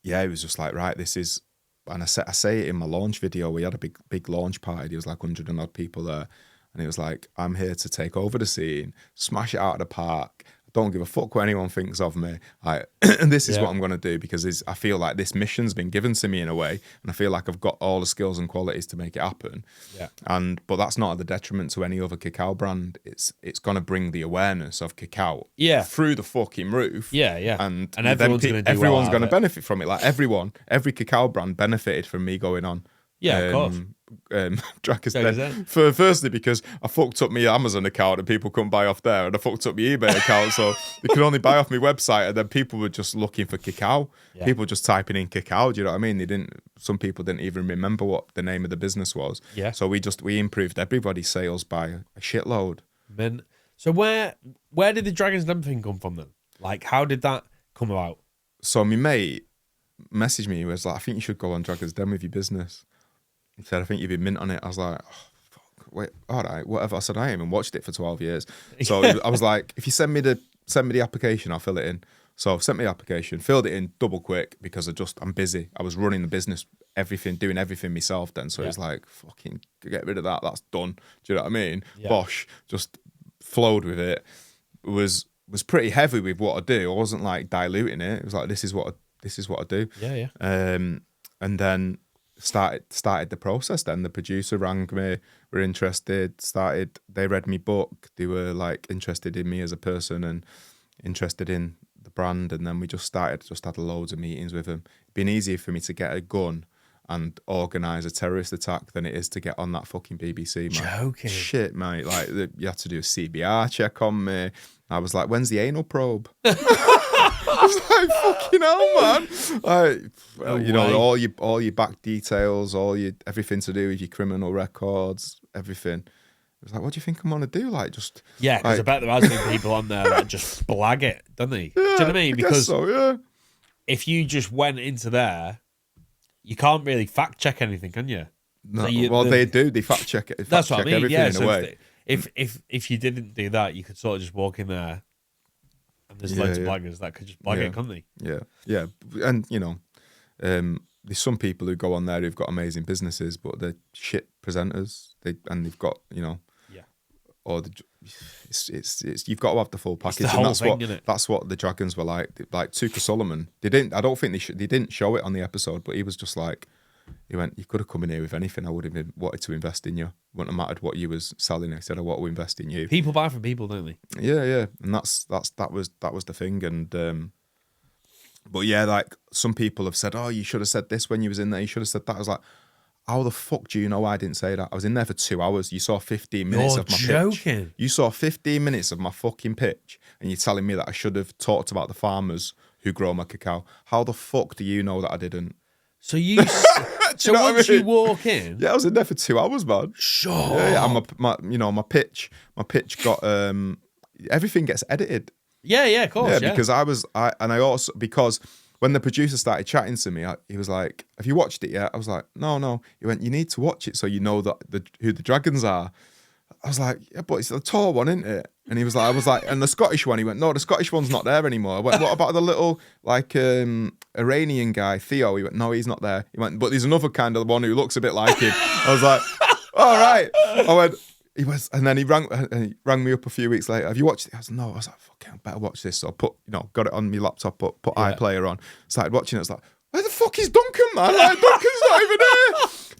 it was just like, right, this is, and I say it in my launch video. We had a big launch party. There was like 100 and odd people there. And it was like, I'm here to take over the scene, smash it out of the park. I don't give a fuck what anyone thinks of me. And this is what I'm going to do, because I feel like this mission's been given to me in a way. And I feel like I've got all the skills and qualities to make it happen. Yeah. But that's not at the detriment to any other cacao brand. It's going to bring the awareness of cacao through the fucking roof. Yeah, yeah. And everyone's going to benefit from it. Like every cacao brand benefited from me going on. Yeah, of course. Dragon's Den. Firstly, because I fucked up my Amazon account and people couldn't buy off there, and I fucked up my eBay account, so they could only buy off my website. And then people were just looking for cacao. Yeah. People just typing in cacao. Do you know what I mean? Some people didn't even remember what the name of the business was. Yeah. So we improved everybody's sales by a shitload. So where did the Dragon's Den thing come from then? Like, how did that come about? So my mate messaged me. He was like, I think you should go on Dragon's Den with your business. He said, I think you've been mint on it. I was like, oh, fuck, wait, all right, whatever. I said, I haven't watched it for 12 years. So I was like, if you send me the application, I'll fill it in. So sent me the application, filled it in double quick because I'm busy. I was running the business, doing everything myself then. So it's like, fucking get rid of that. That's done. Do you know what I mean? Yeah. Bosh, just flowed with it. Was pretty heavy with what I do. I wasn't like diluting it. It was like, this is what I do. Yeah. And then started the process. Then the producer rang me, were interested, they read me book, they were like interested in me as a person and interested in the brand, and then we just had loads of meetings with them. It'd been easier for me to get a gun and organise a terrorist attack than it is to get on that fucking BBC, man. Joking. Shit, mate. Like, you had to do a CBR check on me. I was like, when's the anal probe? I was like, fucking hell, man. Like, you know, all your back details, everything to do with your criminal records, everything. It was like, what do you think I'm gonna do? Like, just because like, I bet there has been people on there that just blag it, don't they? Yeah, do you know what I mean? Because so, if you just went into there, you can't really fact check anything, can you? No, So they do. They fact check it. That's what I mean. Everything Yeah. in So a way. if you didn't do that, you could sort of just walk in there, and there's loads of blaggers that could just blag it, couldn't they? Yeah. And you know, there's some people who go on there who've got amazing businesses, but they're shit presenters. They've got, you know, or it's you've got to have the full package. It's the whole thing, innit? That's what the Dragons were like. Like Tuka Solomon, I don't think they didn't show it on the episode, but he was just like, he went, you could have come in here with anything. I would have wanted to invest in you. Wouldn't have mattered what you was selling. I said, I want to invest in you. People buy from people, don't they? Yeah, and that was the thing. And but yeah, like some people have said, oh, you should have said this when you was in there. You should have said that. I was like, how the fuck do you know I didn't say that? I was in there for 2 hours. You saw 15 minutes of my pitch. You saw 15 minutes of my fucking pitch, and you're telling me that I should have talked about the farmers who grow my cacao. How the fuck do you know that I didn't? So you, so once you walk in, I was in there for 2 hours, man. Sure. Yeah. And my pitch got everything gets edited. Yeah, of course. Yeah, because I also because when the producer started chatting to me, he was like, "Have you watched it yet?" I was like, "No." He went, "You need to watch it so you know who the Dragons are." I was like, "Yeah, but it's the tall one, isn't it?" And he was like, and the Scottish one. He went, "No, the Scottish one's not there anymore." I went, "What about the little like Iranian guy, Theo?" He went, "No, he's not there." He went, "But there's another kind of one who looks a bit like him." I was like, "All right." I went, and then he rang me up a few weeks later. "Have you watched it?" I was like, "No." I was like, "Fucking, I better watch this." So I got it on my laptop, put iPlayer on, started watching it. I was like, "Where the fuck is Duncan, man? Like, Duncan's not even here.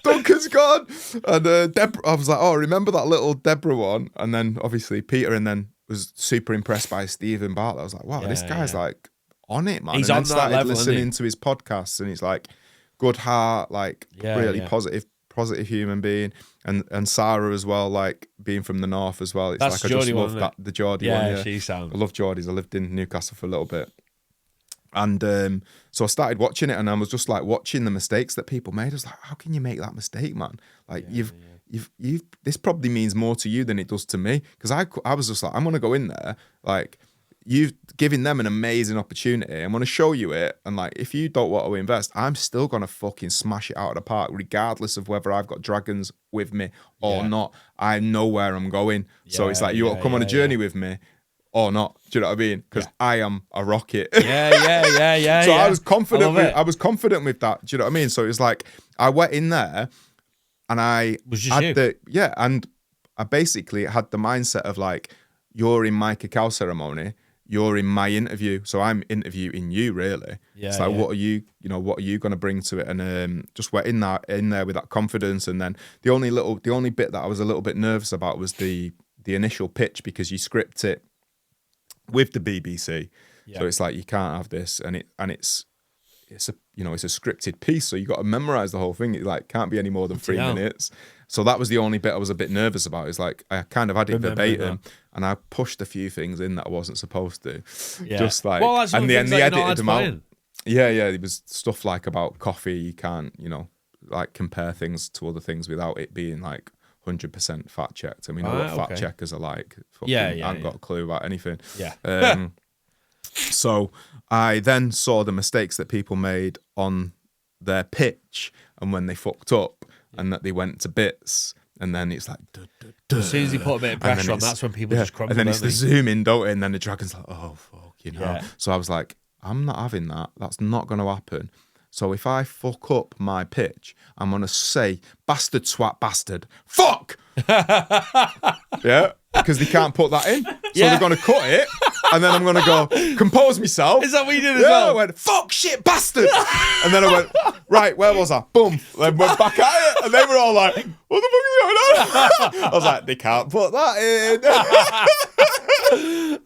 Duncan's gone." And Deborah, I was like, "Oh, remember that little Deborah one?" And then obviously Peter, and then was super impressed by Stephen Bartlett. I was like, "Wow, this guy's like on it, man." He's and on then that started level, listening to his podcasts, and he's like, good heart, like really positive human being. And Sarah as well, like being from the north as well. It's That's like I just Geordie love one, that the Geordie one. Yeah, she sounds. I love Geordies. I lived in Newcastle for a little bit. And so I started watching it, and I was just like watching the mistakes that people made. I was like, how can you make that mistake, man? Like you've this probably means more to you than it does to me. Because I was just like, I'm gonna go in there, like you've given them an amazing opportunity. I'm gonna show you it, and like if you don't want to invest, I'm still gonna fucking smash it out of the park, regardless of whether I've got Dragons with me or not. I know where I'm going, so it's like you'll come on a journey with me or not. Do you know what I mean? Because I am a rocket. Yeah. So I was confident. I was confident with that. Do you know what I mean? So it was like I went in there, and I and I basically had the mindset of like, you're in my cacao ceremony, you're in my interview, so I'm interviewing you really. It's like, what are you going to bring to it? And just went in there with that confidence. And then the only bit that I was a little bit nervous about was the initial pitch, because you script it with the BBC, so it's like you can't have this, and it's a scripted piece, so you got to memorize the whole thing. It like can't be any more than 3 minutes. So that was the only bit I was a bit nervous about. It's like I kind of had it verbatim, and I pushed a few things in that I wasn't supposed to. Just like, and they edited them out. Yeah. There was stuff like about coffee. You can't, like compare things to other things without it being like 100% fact checked. I mean, what fact checkers are like. Fucking, I haven't got a clue about anything. Yeah. So I then saw the mistakes that people made on their pitch, and when they fucked up, and that they went to bits, and then it's like as soon as you put a bit of pressure on, that's when people just crumble. And then it's the zoom in, don't it? And then the Dragon's like, oh fuck, So I was like, I'm not having that. That's not going to happen. So if I fuck up my pitch, I'm going to say, bastard, swat, bastard, fuck! Yeah, because they can't put that in. So they're going to cut it, and then I'm going to go, compose myself. Is that what you did as well? I went, fuck, shit, bastard! And then I went, right, where was I? Boom. Then went back at it, and they were all like, what the fuck is going on? I was like, they can't put that in.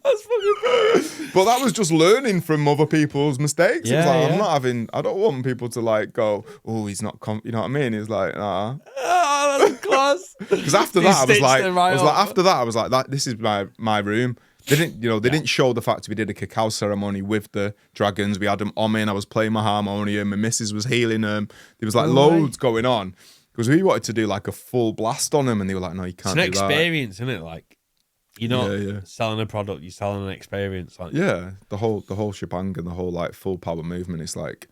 That's fucking brilliant. But that was just learning from other people's mistakes. It was like, I don't want people to like go, oh, he's not, you know what I mean? It's like, nah. Oh, that's class. Because after that, I was like, this is my room. They didn't show the fact we did a cacao ceremony with the dragons. We had them in. I was playing my harmonium. My missus was healing them. There was like loads going on. Because we wanted to do like a full blast on them, and they were like, no, you can't do that. It's an experience, isn't it? Like, you're not selling a product, you're selling an experience. Like, yeah, the whole shebang and the whole like full power movement. It's like,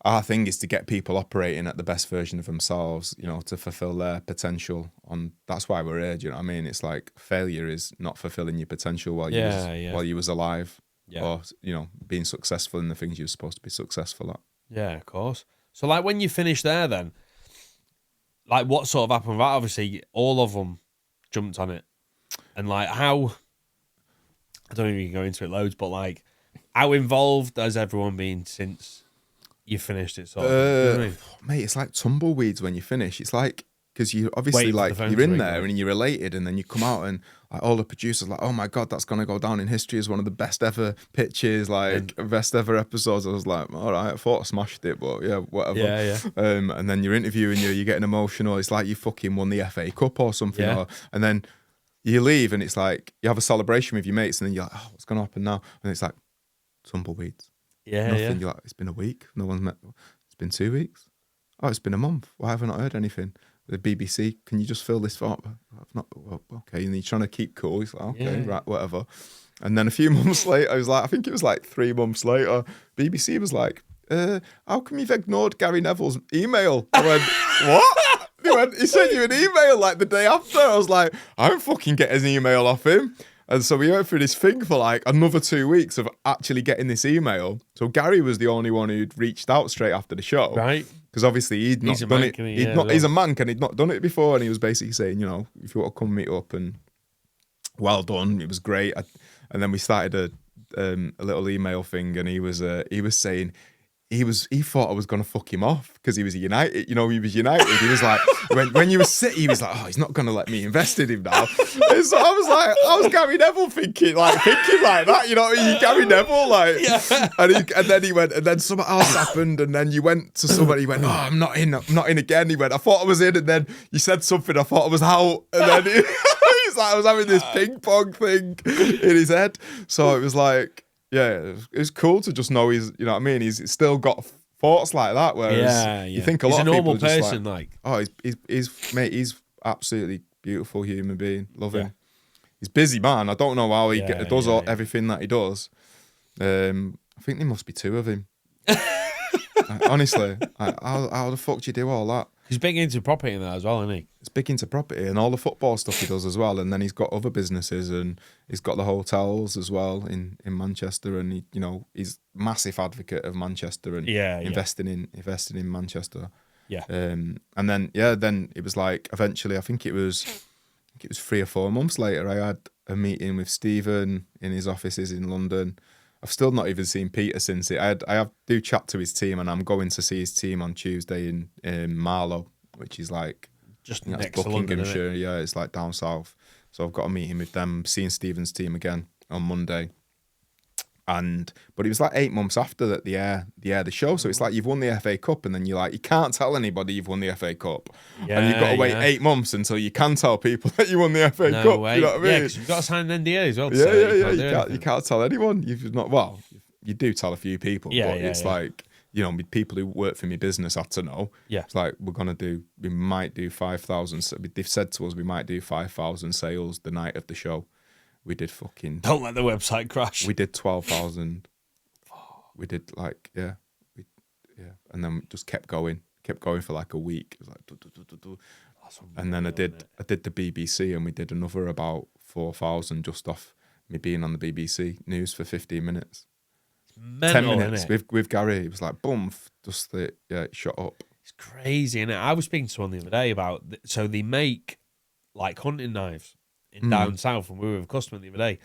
our thing is to get people operating at the best version of themselves, you know, to fulfill their potential. That's why we're here. Do you know what I mean? It's like failure is not fulfilling your potential while you was alive, or you know, being successful in the things you were supposed to be successful at. Yeah, of course. So like when you finished there, then, like what sort of happened? Right, obviously all of them jumped on it, and like how. I don't even go into it loads, but like how involved has everyone been since you finished it? Sort of, you know what I mean? Mate, it's like tumbleweeds when you finish. It's like, because you obviously like you're in there and you're related, and then you come out and like all the producers are like, oh my god, that's gonna go down in history as one of the best ever pitches, like best ever episodes. I was like, all right, I thought I smashed it, but yeah, whatever. Yeah. And then you're interviewing you're getting emotional. It's like you fucking won the FA Cup or something, and then you leave and it's like you have a celebration with your mates, and then you're like, oh, what's gonna happen now? And it's like tumbleweeds. Nothing. You're like, it's been a week. No one's met. It's been 2 weeks. Oh, it's been a month. Why haven't I heard anything? The BBC, can you just fill this form? I've not. Well, okay, and you're trying to keep cool. He's like, okay, right, whatever. And then a few months later, I think it was like 3 months later, BBC was like, how come you've ignored Gary Neville's email? I went, what? He sent you an email like the day after. I was like, I don't fucking get his email off him. And so we went through this thing for like another 2 weeks of actually getting this email. So Gary was the only one who'd reached out straight after the show. Right. Because obviously he's a mank and he'd not done it before. And he was basically saying, you know, if you want to come meet up, and well done. It was great. And then we started a little email thing, and he was saying, he thought I was going to fuck him off because he was United. You know, he was United. He was like, when you were City, he was like, oh, he's not going to let me invest in him now. And so I was Gary Neville thinking like that. You know, you Gary Neville, like, and then he went, and then something else happened, and then you went to somebody. He went, oh, I'm not in again. He went, I thought I was in, and then you said something. I thought I was out, and then he's like, I was having this ping pong thing in his head. So it was like. Yeah, it's cool to just know he's, you know what I mean? He's still got thoughts like that, whereas you think a lot of people just person, like, oh, he's absolutely beautiful human being. Love him. He's busy, man. I don't know how he does everything that he does. I think there must be 2 of him. Honestly, how the fuck do you do all that? He's big into property in that as well, isn't he? He's big into property and all the football stuff he does as well. And then he's got other businesses, and he's got the hotels as well in Manchester. And he's massive advocate of Manchester and investing in Manchester. Yeah. And then it was like eventually, I think it was 3 or 4 months later, I had a meeting with Stephen in his offices in London. I've still not even seen Peter since it. I do chat to his team, and I'm going to see his team on Tuesday in Marlow, which is like just next to London, isn't it? Yeah, it's like down south. So I've got a meeting with them, seeing Stephen's team again on Monday. But it was like 8 months after that they air the show. So it's like you've won the FA Cup, and then you're like, you can't tell anybody you've won the FA Cup. And you've got to wait 8 months until you can tell people that you won the FA Cup. Way. You know what I mean? Yeah, because you've got to sign an NDA as well. You can't tell anyone. You do tell a few people, but it's like, people who work for my business had to know. Yeah. It's like, we might do 5,000. They've said to us, we might do 5,000 sales the night of the show. We did fucking... Don't let the website crash. We did 12,000. We did and then just kept going for like a week. It was like, and then I did the BBC, and we did another about 4,000 just off me being on the BBC News for 15 minutes. It's mental, 10 minutes innit? with Gary. It was like, boom, just it shot up. It's crazy, innit? I was speaking to someone the other day about, so they make like hunting knives in down south, and we were with a customer the other day.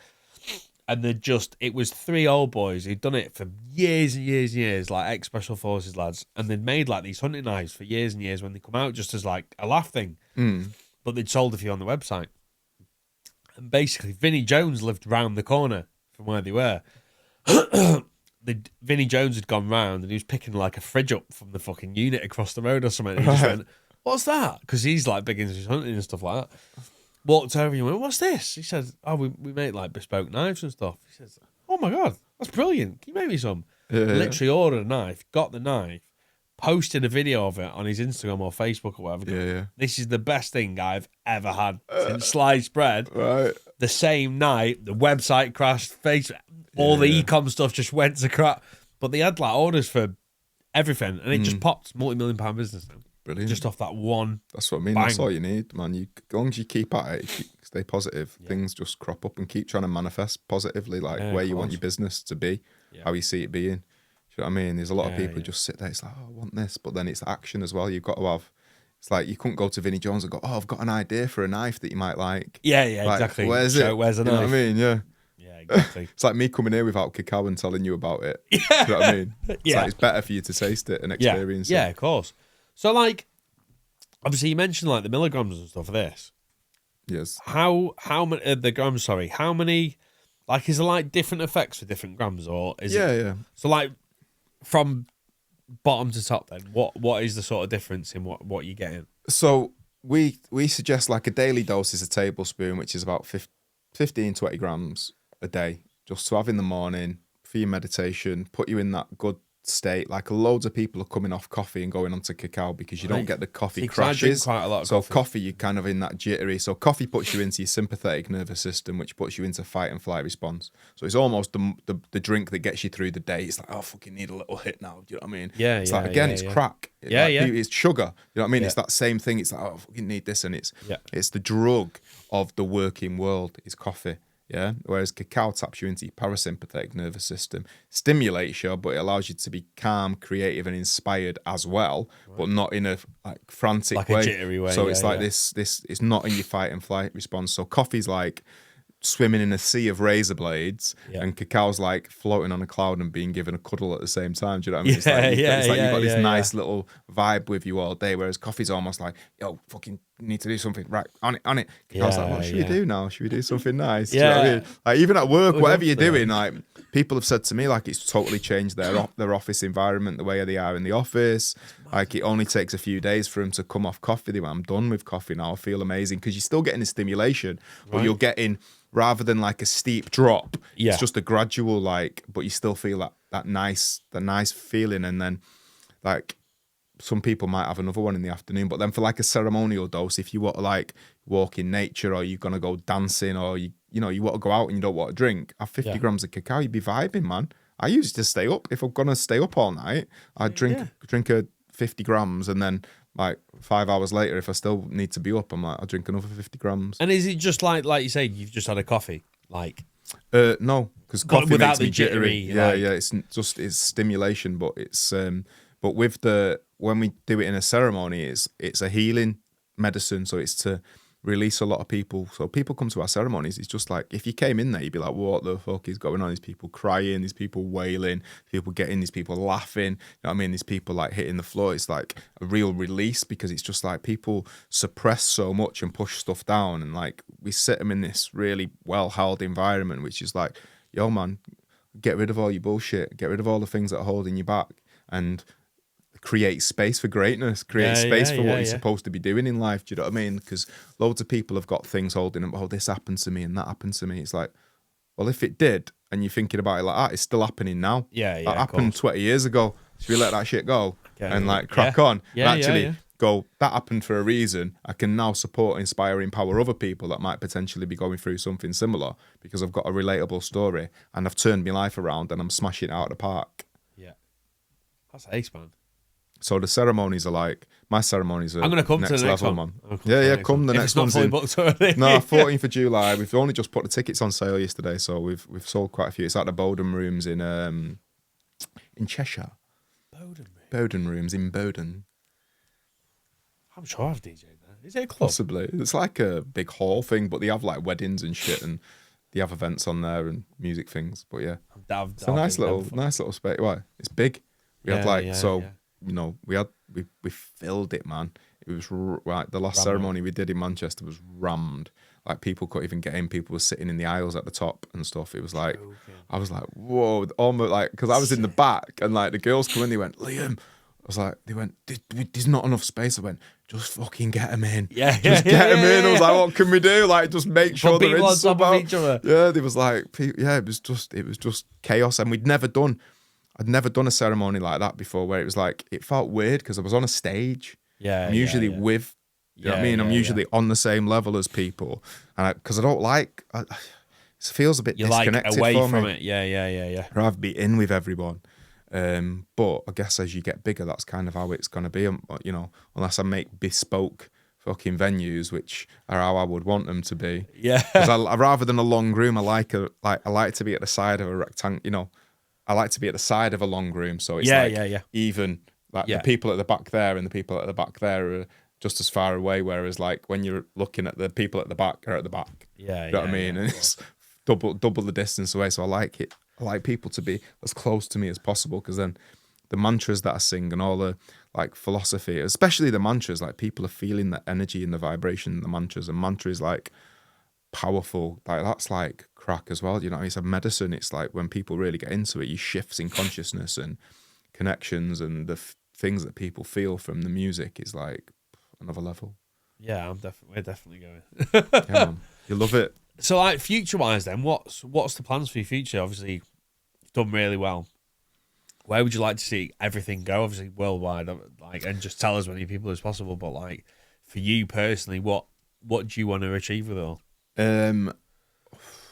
And it was 3 old boys who'd done it for years and years and years, like ex-Special Forces lads. And they'd made like these hunting knives for years and years when they come out just as like a laugh thing. But they'd sold a few on the website. And basically, Vinnie Jones lived round the corner from where they were. Vinnie Jones had gone round and he was picking like a fridge up from the fucking unit across the road or something. And he just went, "What's that?" Because he's like big into his hunting and stuff like that. Walked over and he went, "What's this?" He said, "Oh, we make like bespoke knives and stuff." He says, "Oh my God, that's brilliant. Can you make me some?" Literally ordered a knife, got the knife, posted a video of it on his Instagram or Facebook or whatever. Yeah. This is the best thing I've ever had since sliced bread. Right. The same night, the website crashed, all the e-com stuff just went to crap. But they had like orders for everything and it just popped. Multi-million-pound business now. Brilliant. Just off that one. That's what I mean. Bang. That's all you need, man. As long as you keep at it, stay positive, things just crop up, and keep trying to manifest positively, like where you want your business to be, how you see it being. Do you know what I mean? There's a lot of people who just sit there. It's like, oh, I want this, but then it's action as well. You've got to have. It's like you couldn't go to Vinnie Jones and go, "Oh, I've got an idea for a knife that you might like." Yeah, like, exactly. Where's So it? where's the you knife? know what I mean? Yeah. Yeah, exactly. It's like me coming here without cacao and telling you about it. Do you know what I mean? It's like it's better for you to taste it and experience it. Yeah, of course. So like, obviously you mentioned like the milligrams and stuff of this. Yes. How many the grams? Sorry, how many? Like, is there like different effects for different grams, or is it? Yeah. So like, from bottom to top, then what is the sort of difference in what you're getting? So we suggest like a daily dose is a tablespoon, which is about 15, 20 grams a day, just to have in the morning for your meditation, put you in that good state. Like loads of people are coming off coffee and going onto cacao because you don't get the coffee crashes. I drink quite a lot of coffee, you're kind of in that jittery. So coffee puts you into your sympathetic nervous system, which puts you into fight and flight response. So it's almost the drink that gets you through the day. It's like, oh, fucking need a little hit now. Do you know what I mean? Yeah, it's like, again, it's crack. It's sugar. You know what I mean? It's that same thing. It's like, oh, I fucking need this. And it's the drug of the working world is coffee. Yeah. Whereas cacao taps you into your parasympathetic nervous system, stimulates you, but it allows you to be calm, creative, and inspired as well, but not in a like frantic like way. A jittery way. So it's like this. It's not in your fight and flight response. So coffee's like swimming in a sea of razor blades, and cacao's like floating on a cloud and being given a cuddle at the same time. Do you know what I mean? It's like you've got this nice little vibe with you all day, whereas coffee's almost like, yo, fucking need to do something right on it. Cacao's like, what should we do now? Should we do something nice? Do you know what I mean? Like even at work, whatever you're doing, like people have said to me, like it's totally changed their office environment, the way they are in the office. Like it only takes a few days for them to come off coffee. They went, I'm done with coffee now. I feel amazing because you're still getting the stimulation, but you're getting, rather than like a steep drop, it's just a gradual but you still feel that nice feeling. And then like some people might have another one in the afternoon, but then for like a ceremonial dose, if you want to like walk in nature or you're going to go dancing or you want to go out and you don't want to drink, have 50 grams of cacao, you'd be vibing, man. I use it to stay up. If I'm going to stay up all night, I'd drink a 50 grams and then like 5 hours later, if I still need to be up, I'm like, I'll drink another 50 grams. And is it just like you say, you've just had a coffee? Like, no, because coffee makes me jittery. Yeah. It's stimulation, but it's but when we do it in a ceremony, it's a healing medicine, so it's to release a lot of people. So people come to our ceremonies, it's just like, if you came in there, you'd be like, what the fuck is going on? These people crying, these people wailing, people getting, these people laughing, you know what I mean? These people like hitting the floor. It's like a real release, because it's just like people suppress so much and push stuff down, and like we sit them in this really well-held environment, which is like, yo man, get rid of all your bullshit, get rid of all the things that are holding you back, and create space for greatness, create space for what you're supposed to be doing in life. Do you know what I mean? Because loads of people have got things holding them. Oh, this happened to me and that happened to me. It's like, well, if it did, and you're thinking about it like that, it's still happening now. That happened 20 years ago. Should we let that shit go and like crack on? Go, that happened for a reason. I can now support, inspire, empower other people that might potentially be going through something similar, because I've got a relatable story and I've turned my life around and I'm smashing it out of the park. Yeah. That's ace, man. So the ceremonies are like, my ceremonies are I'm going to come next to the next level, one. man. Come. The next one's in. Booked already. No, 14th of July. We've only just put the tickets on sale yesterday, so we've sold quite a few. It's at the Bowden Rooms in in Cheshire. Bowden Room. Bowden Rooms in Bowden. I'm sure I've DJed there. Is it a club? Possibly. It's like a big hall thing, but they have like weddings and shit, and they have events on there and music things. But yeah, it's a nice little space. Why? It's big. We had like you know, we filled it, man. It was right. The last ceremony we did in Manchester was rammed. Like people couldn't even get in. People were sitting in the aisles at the top and stuff. It was like, I was like, whoa, almost like, because I was in the back and like the girls come in, they went, Liam. I was like, they went, there's not enough space. I went, just fucking get them in. Yeah, just get them in. I was like, what can we do? Like, just make sure they're in somehow. Yeah, there was like, yeah, it was just chaos. And I'd never done a ceremony like that before, where it was like, it felt weird because I was on a stage. Yeah, I'm usually with, you know what I mean? I'm usually on the same level as people, and because I don't like, it feels a bit disconnected like away for from me. it. Yeah. I'd rather be in with everyone. But I guess as you get bigger, that's kind of how it's going to be. You know, unless I make bespoke fucking venues, which are how I would want them to be. Yeah. Because I rather than a long room, I like to be at the side of a rectangle. You know, I like to be at the side of a long room, so it's even. Like the people at the back there and the people at the back there are just as far away. Whereas like when you're looking at the people at the back are at the back. Yeah, you know what I mean? And it's double the distance away. So I like it. I like people to be as close to me as possible, because then the mantras that I sing and all the like philosophy, especially the mantras, like people are feeling the energy and the vibration in the mantras. And mantra is like powerful. Like that's like crack as well. You know, it's a medicine. It's like when people really get into it, you shifts in consciousness and connections, and the things that people feel from the music is like another level. Yeah, we're definitely going. Yeah, man. You love it. So, like, future-wise, then, what's the plans for your future? Obviously, you've done really well. Where would you like to see everything go? Obviously, worldwide, like, and just tell as many people as possible. But like, for you personally, what do you want to achieve with it all?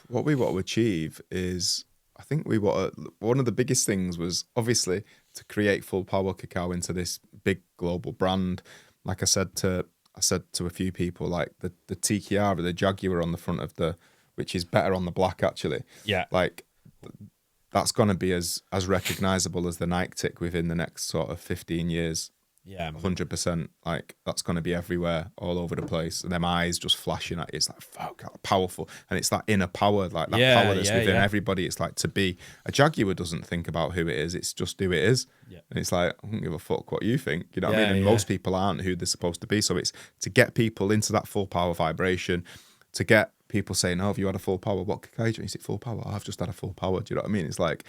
What we want to achieve is, I think one of the biggest things was obviously to create Full Power Cacao into this big global brand. Like I said to a few people, like the TKR, the Jaguar on the front of which is better on the black actually. Yeah. Like that's going to be as recognizable as the Nike tick within the next sort of 15 years. Yeah, 100%. Like that's going to be everywhere, all over the place. And them eyes just flashing at you. It's like, fuck, powerful. And it's that inner power, like that power that's within everybody. It's like to be a Jaguar doesn't think about who it is. It's just who it is. Yeah. And it's like, I don't give a fuck what you think. You know what I mean? And most people aren't who they're supposed to be. So it's to get people into that full power vibration, to get people saying, oh, have you had a full power? What cacao? Is it full power? Oh, I've just had a full power. Do you know what I mean? It's like,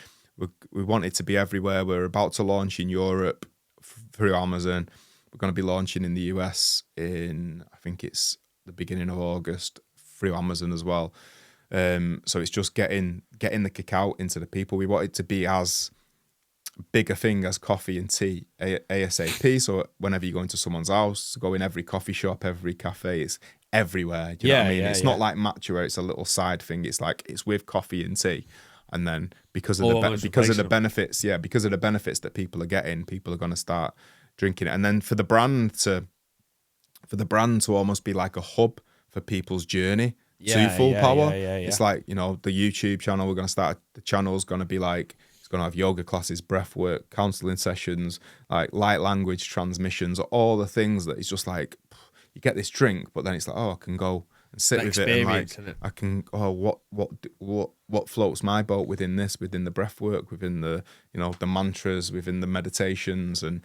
we want it to be everywhere. We're about to launch in Europe through Amazon. We're going to be launching in the US in, I think it's the beginning of August, through Amazon as well. So it's just getting the cacao into the people. We want it to be as big a thing as coffee and tea ASAP. So whenever you go into someone's house, go in every coffee shop, every cafe, it's everywhere. Do you know what I mean? It's not like matcha where it's a little side thing. It's like it's with coffee and tea. And then because of the benefits that people are getting, people are going to start drinking it. And then for the brand to almost be like a hub for people's journey to Full Power. It's like, you know, the YouTube channel, we're going to start, the channel's going to be like, it's going to have yoga classes, breath work, counseling sessions, like light language transmissions, all the things that it's just like, you get this drink, but then it's like, oh, I can go and sit with it, and like I can, what floats my boat within the breath work, within the, you know, the mantras, within the meditations, and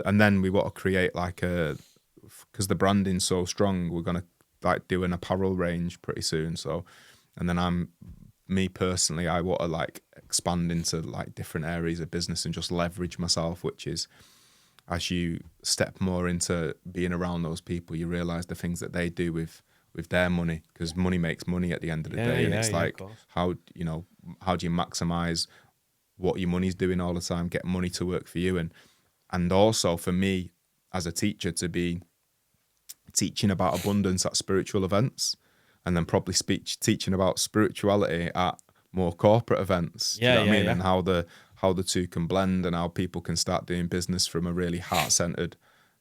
and then we want to create like because the branding's so strong, we're gonna like do an apparel range pretty soon. So, and then me personally, I want to like expand into like different areas of business and just leverage myself, which is, as you step more into being around those people, you realize the things that they do with their money, because money makes money at the end of the day. And it's like, how do you maximize what your money's doing all the time, get money to work for you. And also for me as a teacher to be teaching about abundance at spiritual events, and then probably teaching about spirituality at more corporate events. Do you know what I mean? And how the two can blend, and how people can start doing business from a really heart-centered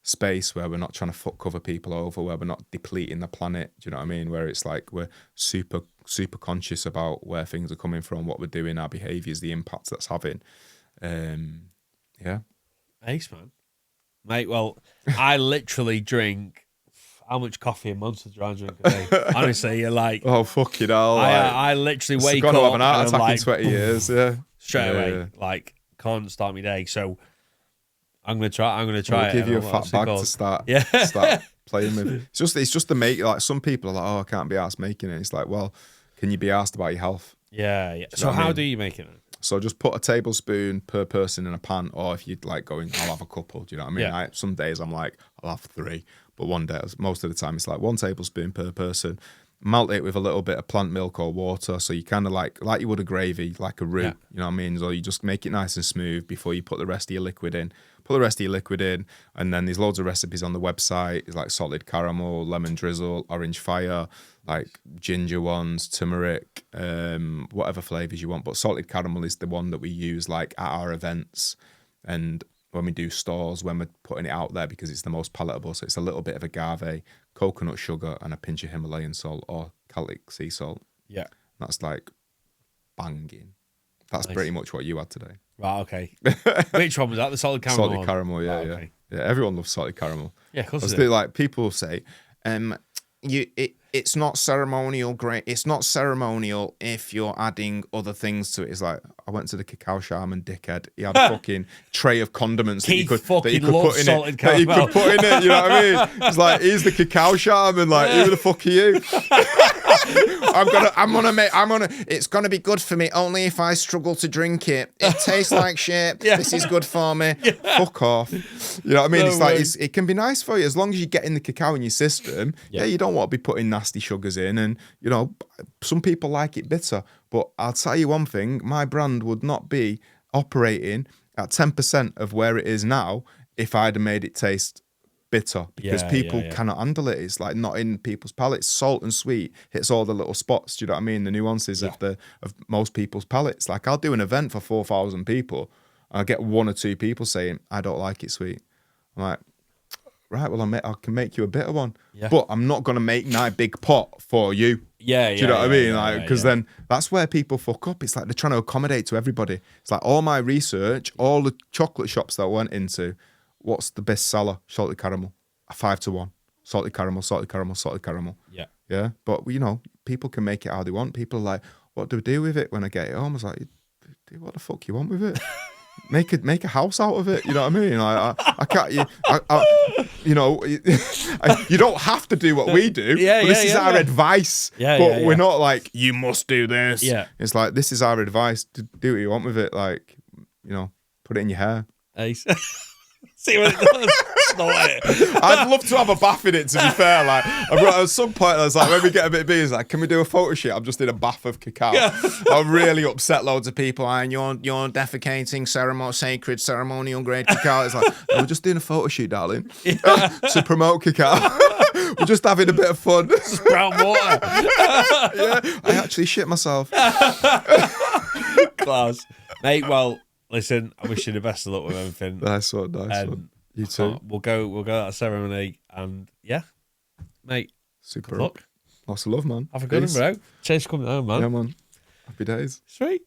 space where we're not trying to fuck other people over, where we're not depleting the planet. Do you know what I mean? Where it's like we're super, super conscious about where things are coming from, what we're doing, our behaviours, the impact that's having. Yeah. Ace, man. Mate, well, I literally drink... How much coffee and Monster do I drink a day? Honestly, you're like... Oh, fucking hell. I literally wake up... I've got to have an heart attack like, in 20 years, yeah. Straight away. Yeah. Like, can't start my day. So, I'm going to try it. I'll give you a fat bag to start playing with. It's just to make... Like, some people are like, oh, I can't be asked making it. It's like, well, can you be asked about your health? Yeah. So, how do you make it? So just put a tablespoon per person in a pan, or if you'd like going, I'll have a couple. Do you know what I mean? Yeah. Some days I'm like, I'll have 3, but one day, most of the time, it's like 1 tablespoon per person. Melt it with a little bit of plant milk or water, so you kind of like you would a gravy, like a roux. Yeah. You know what I mean? So you just make it nice and smooth before you put the rest of your liquid in. Put the rest of your liquid in, and then there's loads of recipes on the website. It's like salted caramel, lemon drizzle, orange fire, like ginger ones, turmeric, whatever flavors you want. But salted caramel is the one that we use like at our events and when we do stores, when we're putting it out there, because it's the most palatable. So it's a little bit of agave, coconut sugar, and a pinch of Himalayan salt or Celtic sea salt. Yeah. That's like banging. That's pretty much what you had today. Right, okay. Which one was that? The salted caramel? Salted caramel, yeah, right, yeah. Okay. Yeah, everyone loves salted caramel. Yeah, of course. Like people say, it's not ceremonial great. It's not ceremonial if you're adding other things to it. It's like I went to the cacao shaman dickhead. He had a fucking tray of condiments that you could put in it. That you could put in it. You know what I mean? It's like he's the cacao shaman. Like who the fuck are you? It's gonna be good for me only if I struggle to drink it. It tastes like shit. Yeah. This is good for me. Yeah. Fuck off. You know what I mean? No, it can be nice for you as long as you're getting the cacao in your system. Yeah, you don't want to be putting nasty sugars in, and you know, some people like it bitter. But I'll tell you one thing: my brand would not be operating at 10% of where it is now if I'd have made it taste bitter, because people cannot handle it. It's like not in people's palates. Salt and sweet hits all the little spots. Do you know what I mean? The nuances of most people's palates. Like I'll do an event for 4,000 people, and I'll get 1 or 2 people saying I don't like it sweet. I'm like, right, well I can make you a bitter one, but I'm not gonna make my big pot for you. Yeah, do you know what I mean? Like, because then that's where people fuck up. It's like they're trying to accommodate to everybody. It's like all my research, all the chocolate shops that I went into. What's the best seller? Salted caramel. A 5-to-1. Salted caramel, salted caramel, salted caramel. Yeah. Yeah. But, you know, people can make it how they want. People are like, what do I do with it when I get it home? I was like, do what the fuck you want with it? Make a house out of it. You know what I mean? I can't, you know, you don't have to do what we do. But this is our advice. But we're not like, you must do this. Yeah. It's like, this is our advice. Do what you want with it. Like, you know, put it in your hair. See what it does. Snort it. I'd love to have a bath in it, to be fair. Like, at some point, I was like, when we get a bit busy, it's like, can we do a photo shoot? I'm just in a bath of cacao. I'll really upset loads of people. And you're defecating sacred ceremonial grade cacao. It's like, no, we're just doing a photo shoot, darling, to promote cacao. We're just having a bit of fun. It's brown water. I actually shit myself. Class. Mate, well, listen, I wish you the best of luck with everything. Nice one. You too. We'll go to that ceremony, and mate. Super. Lots of love, man. Have a good one, bro. Cheers for coming home, man. Yeah, man. Happy days. Sweet.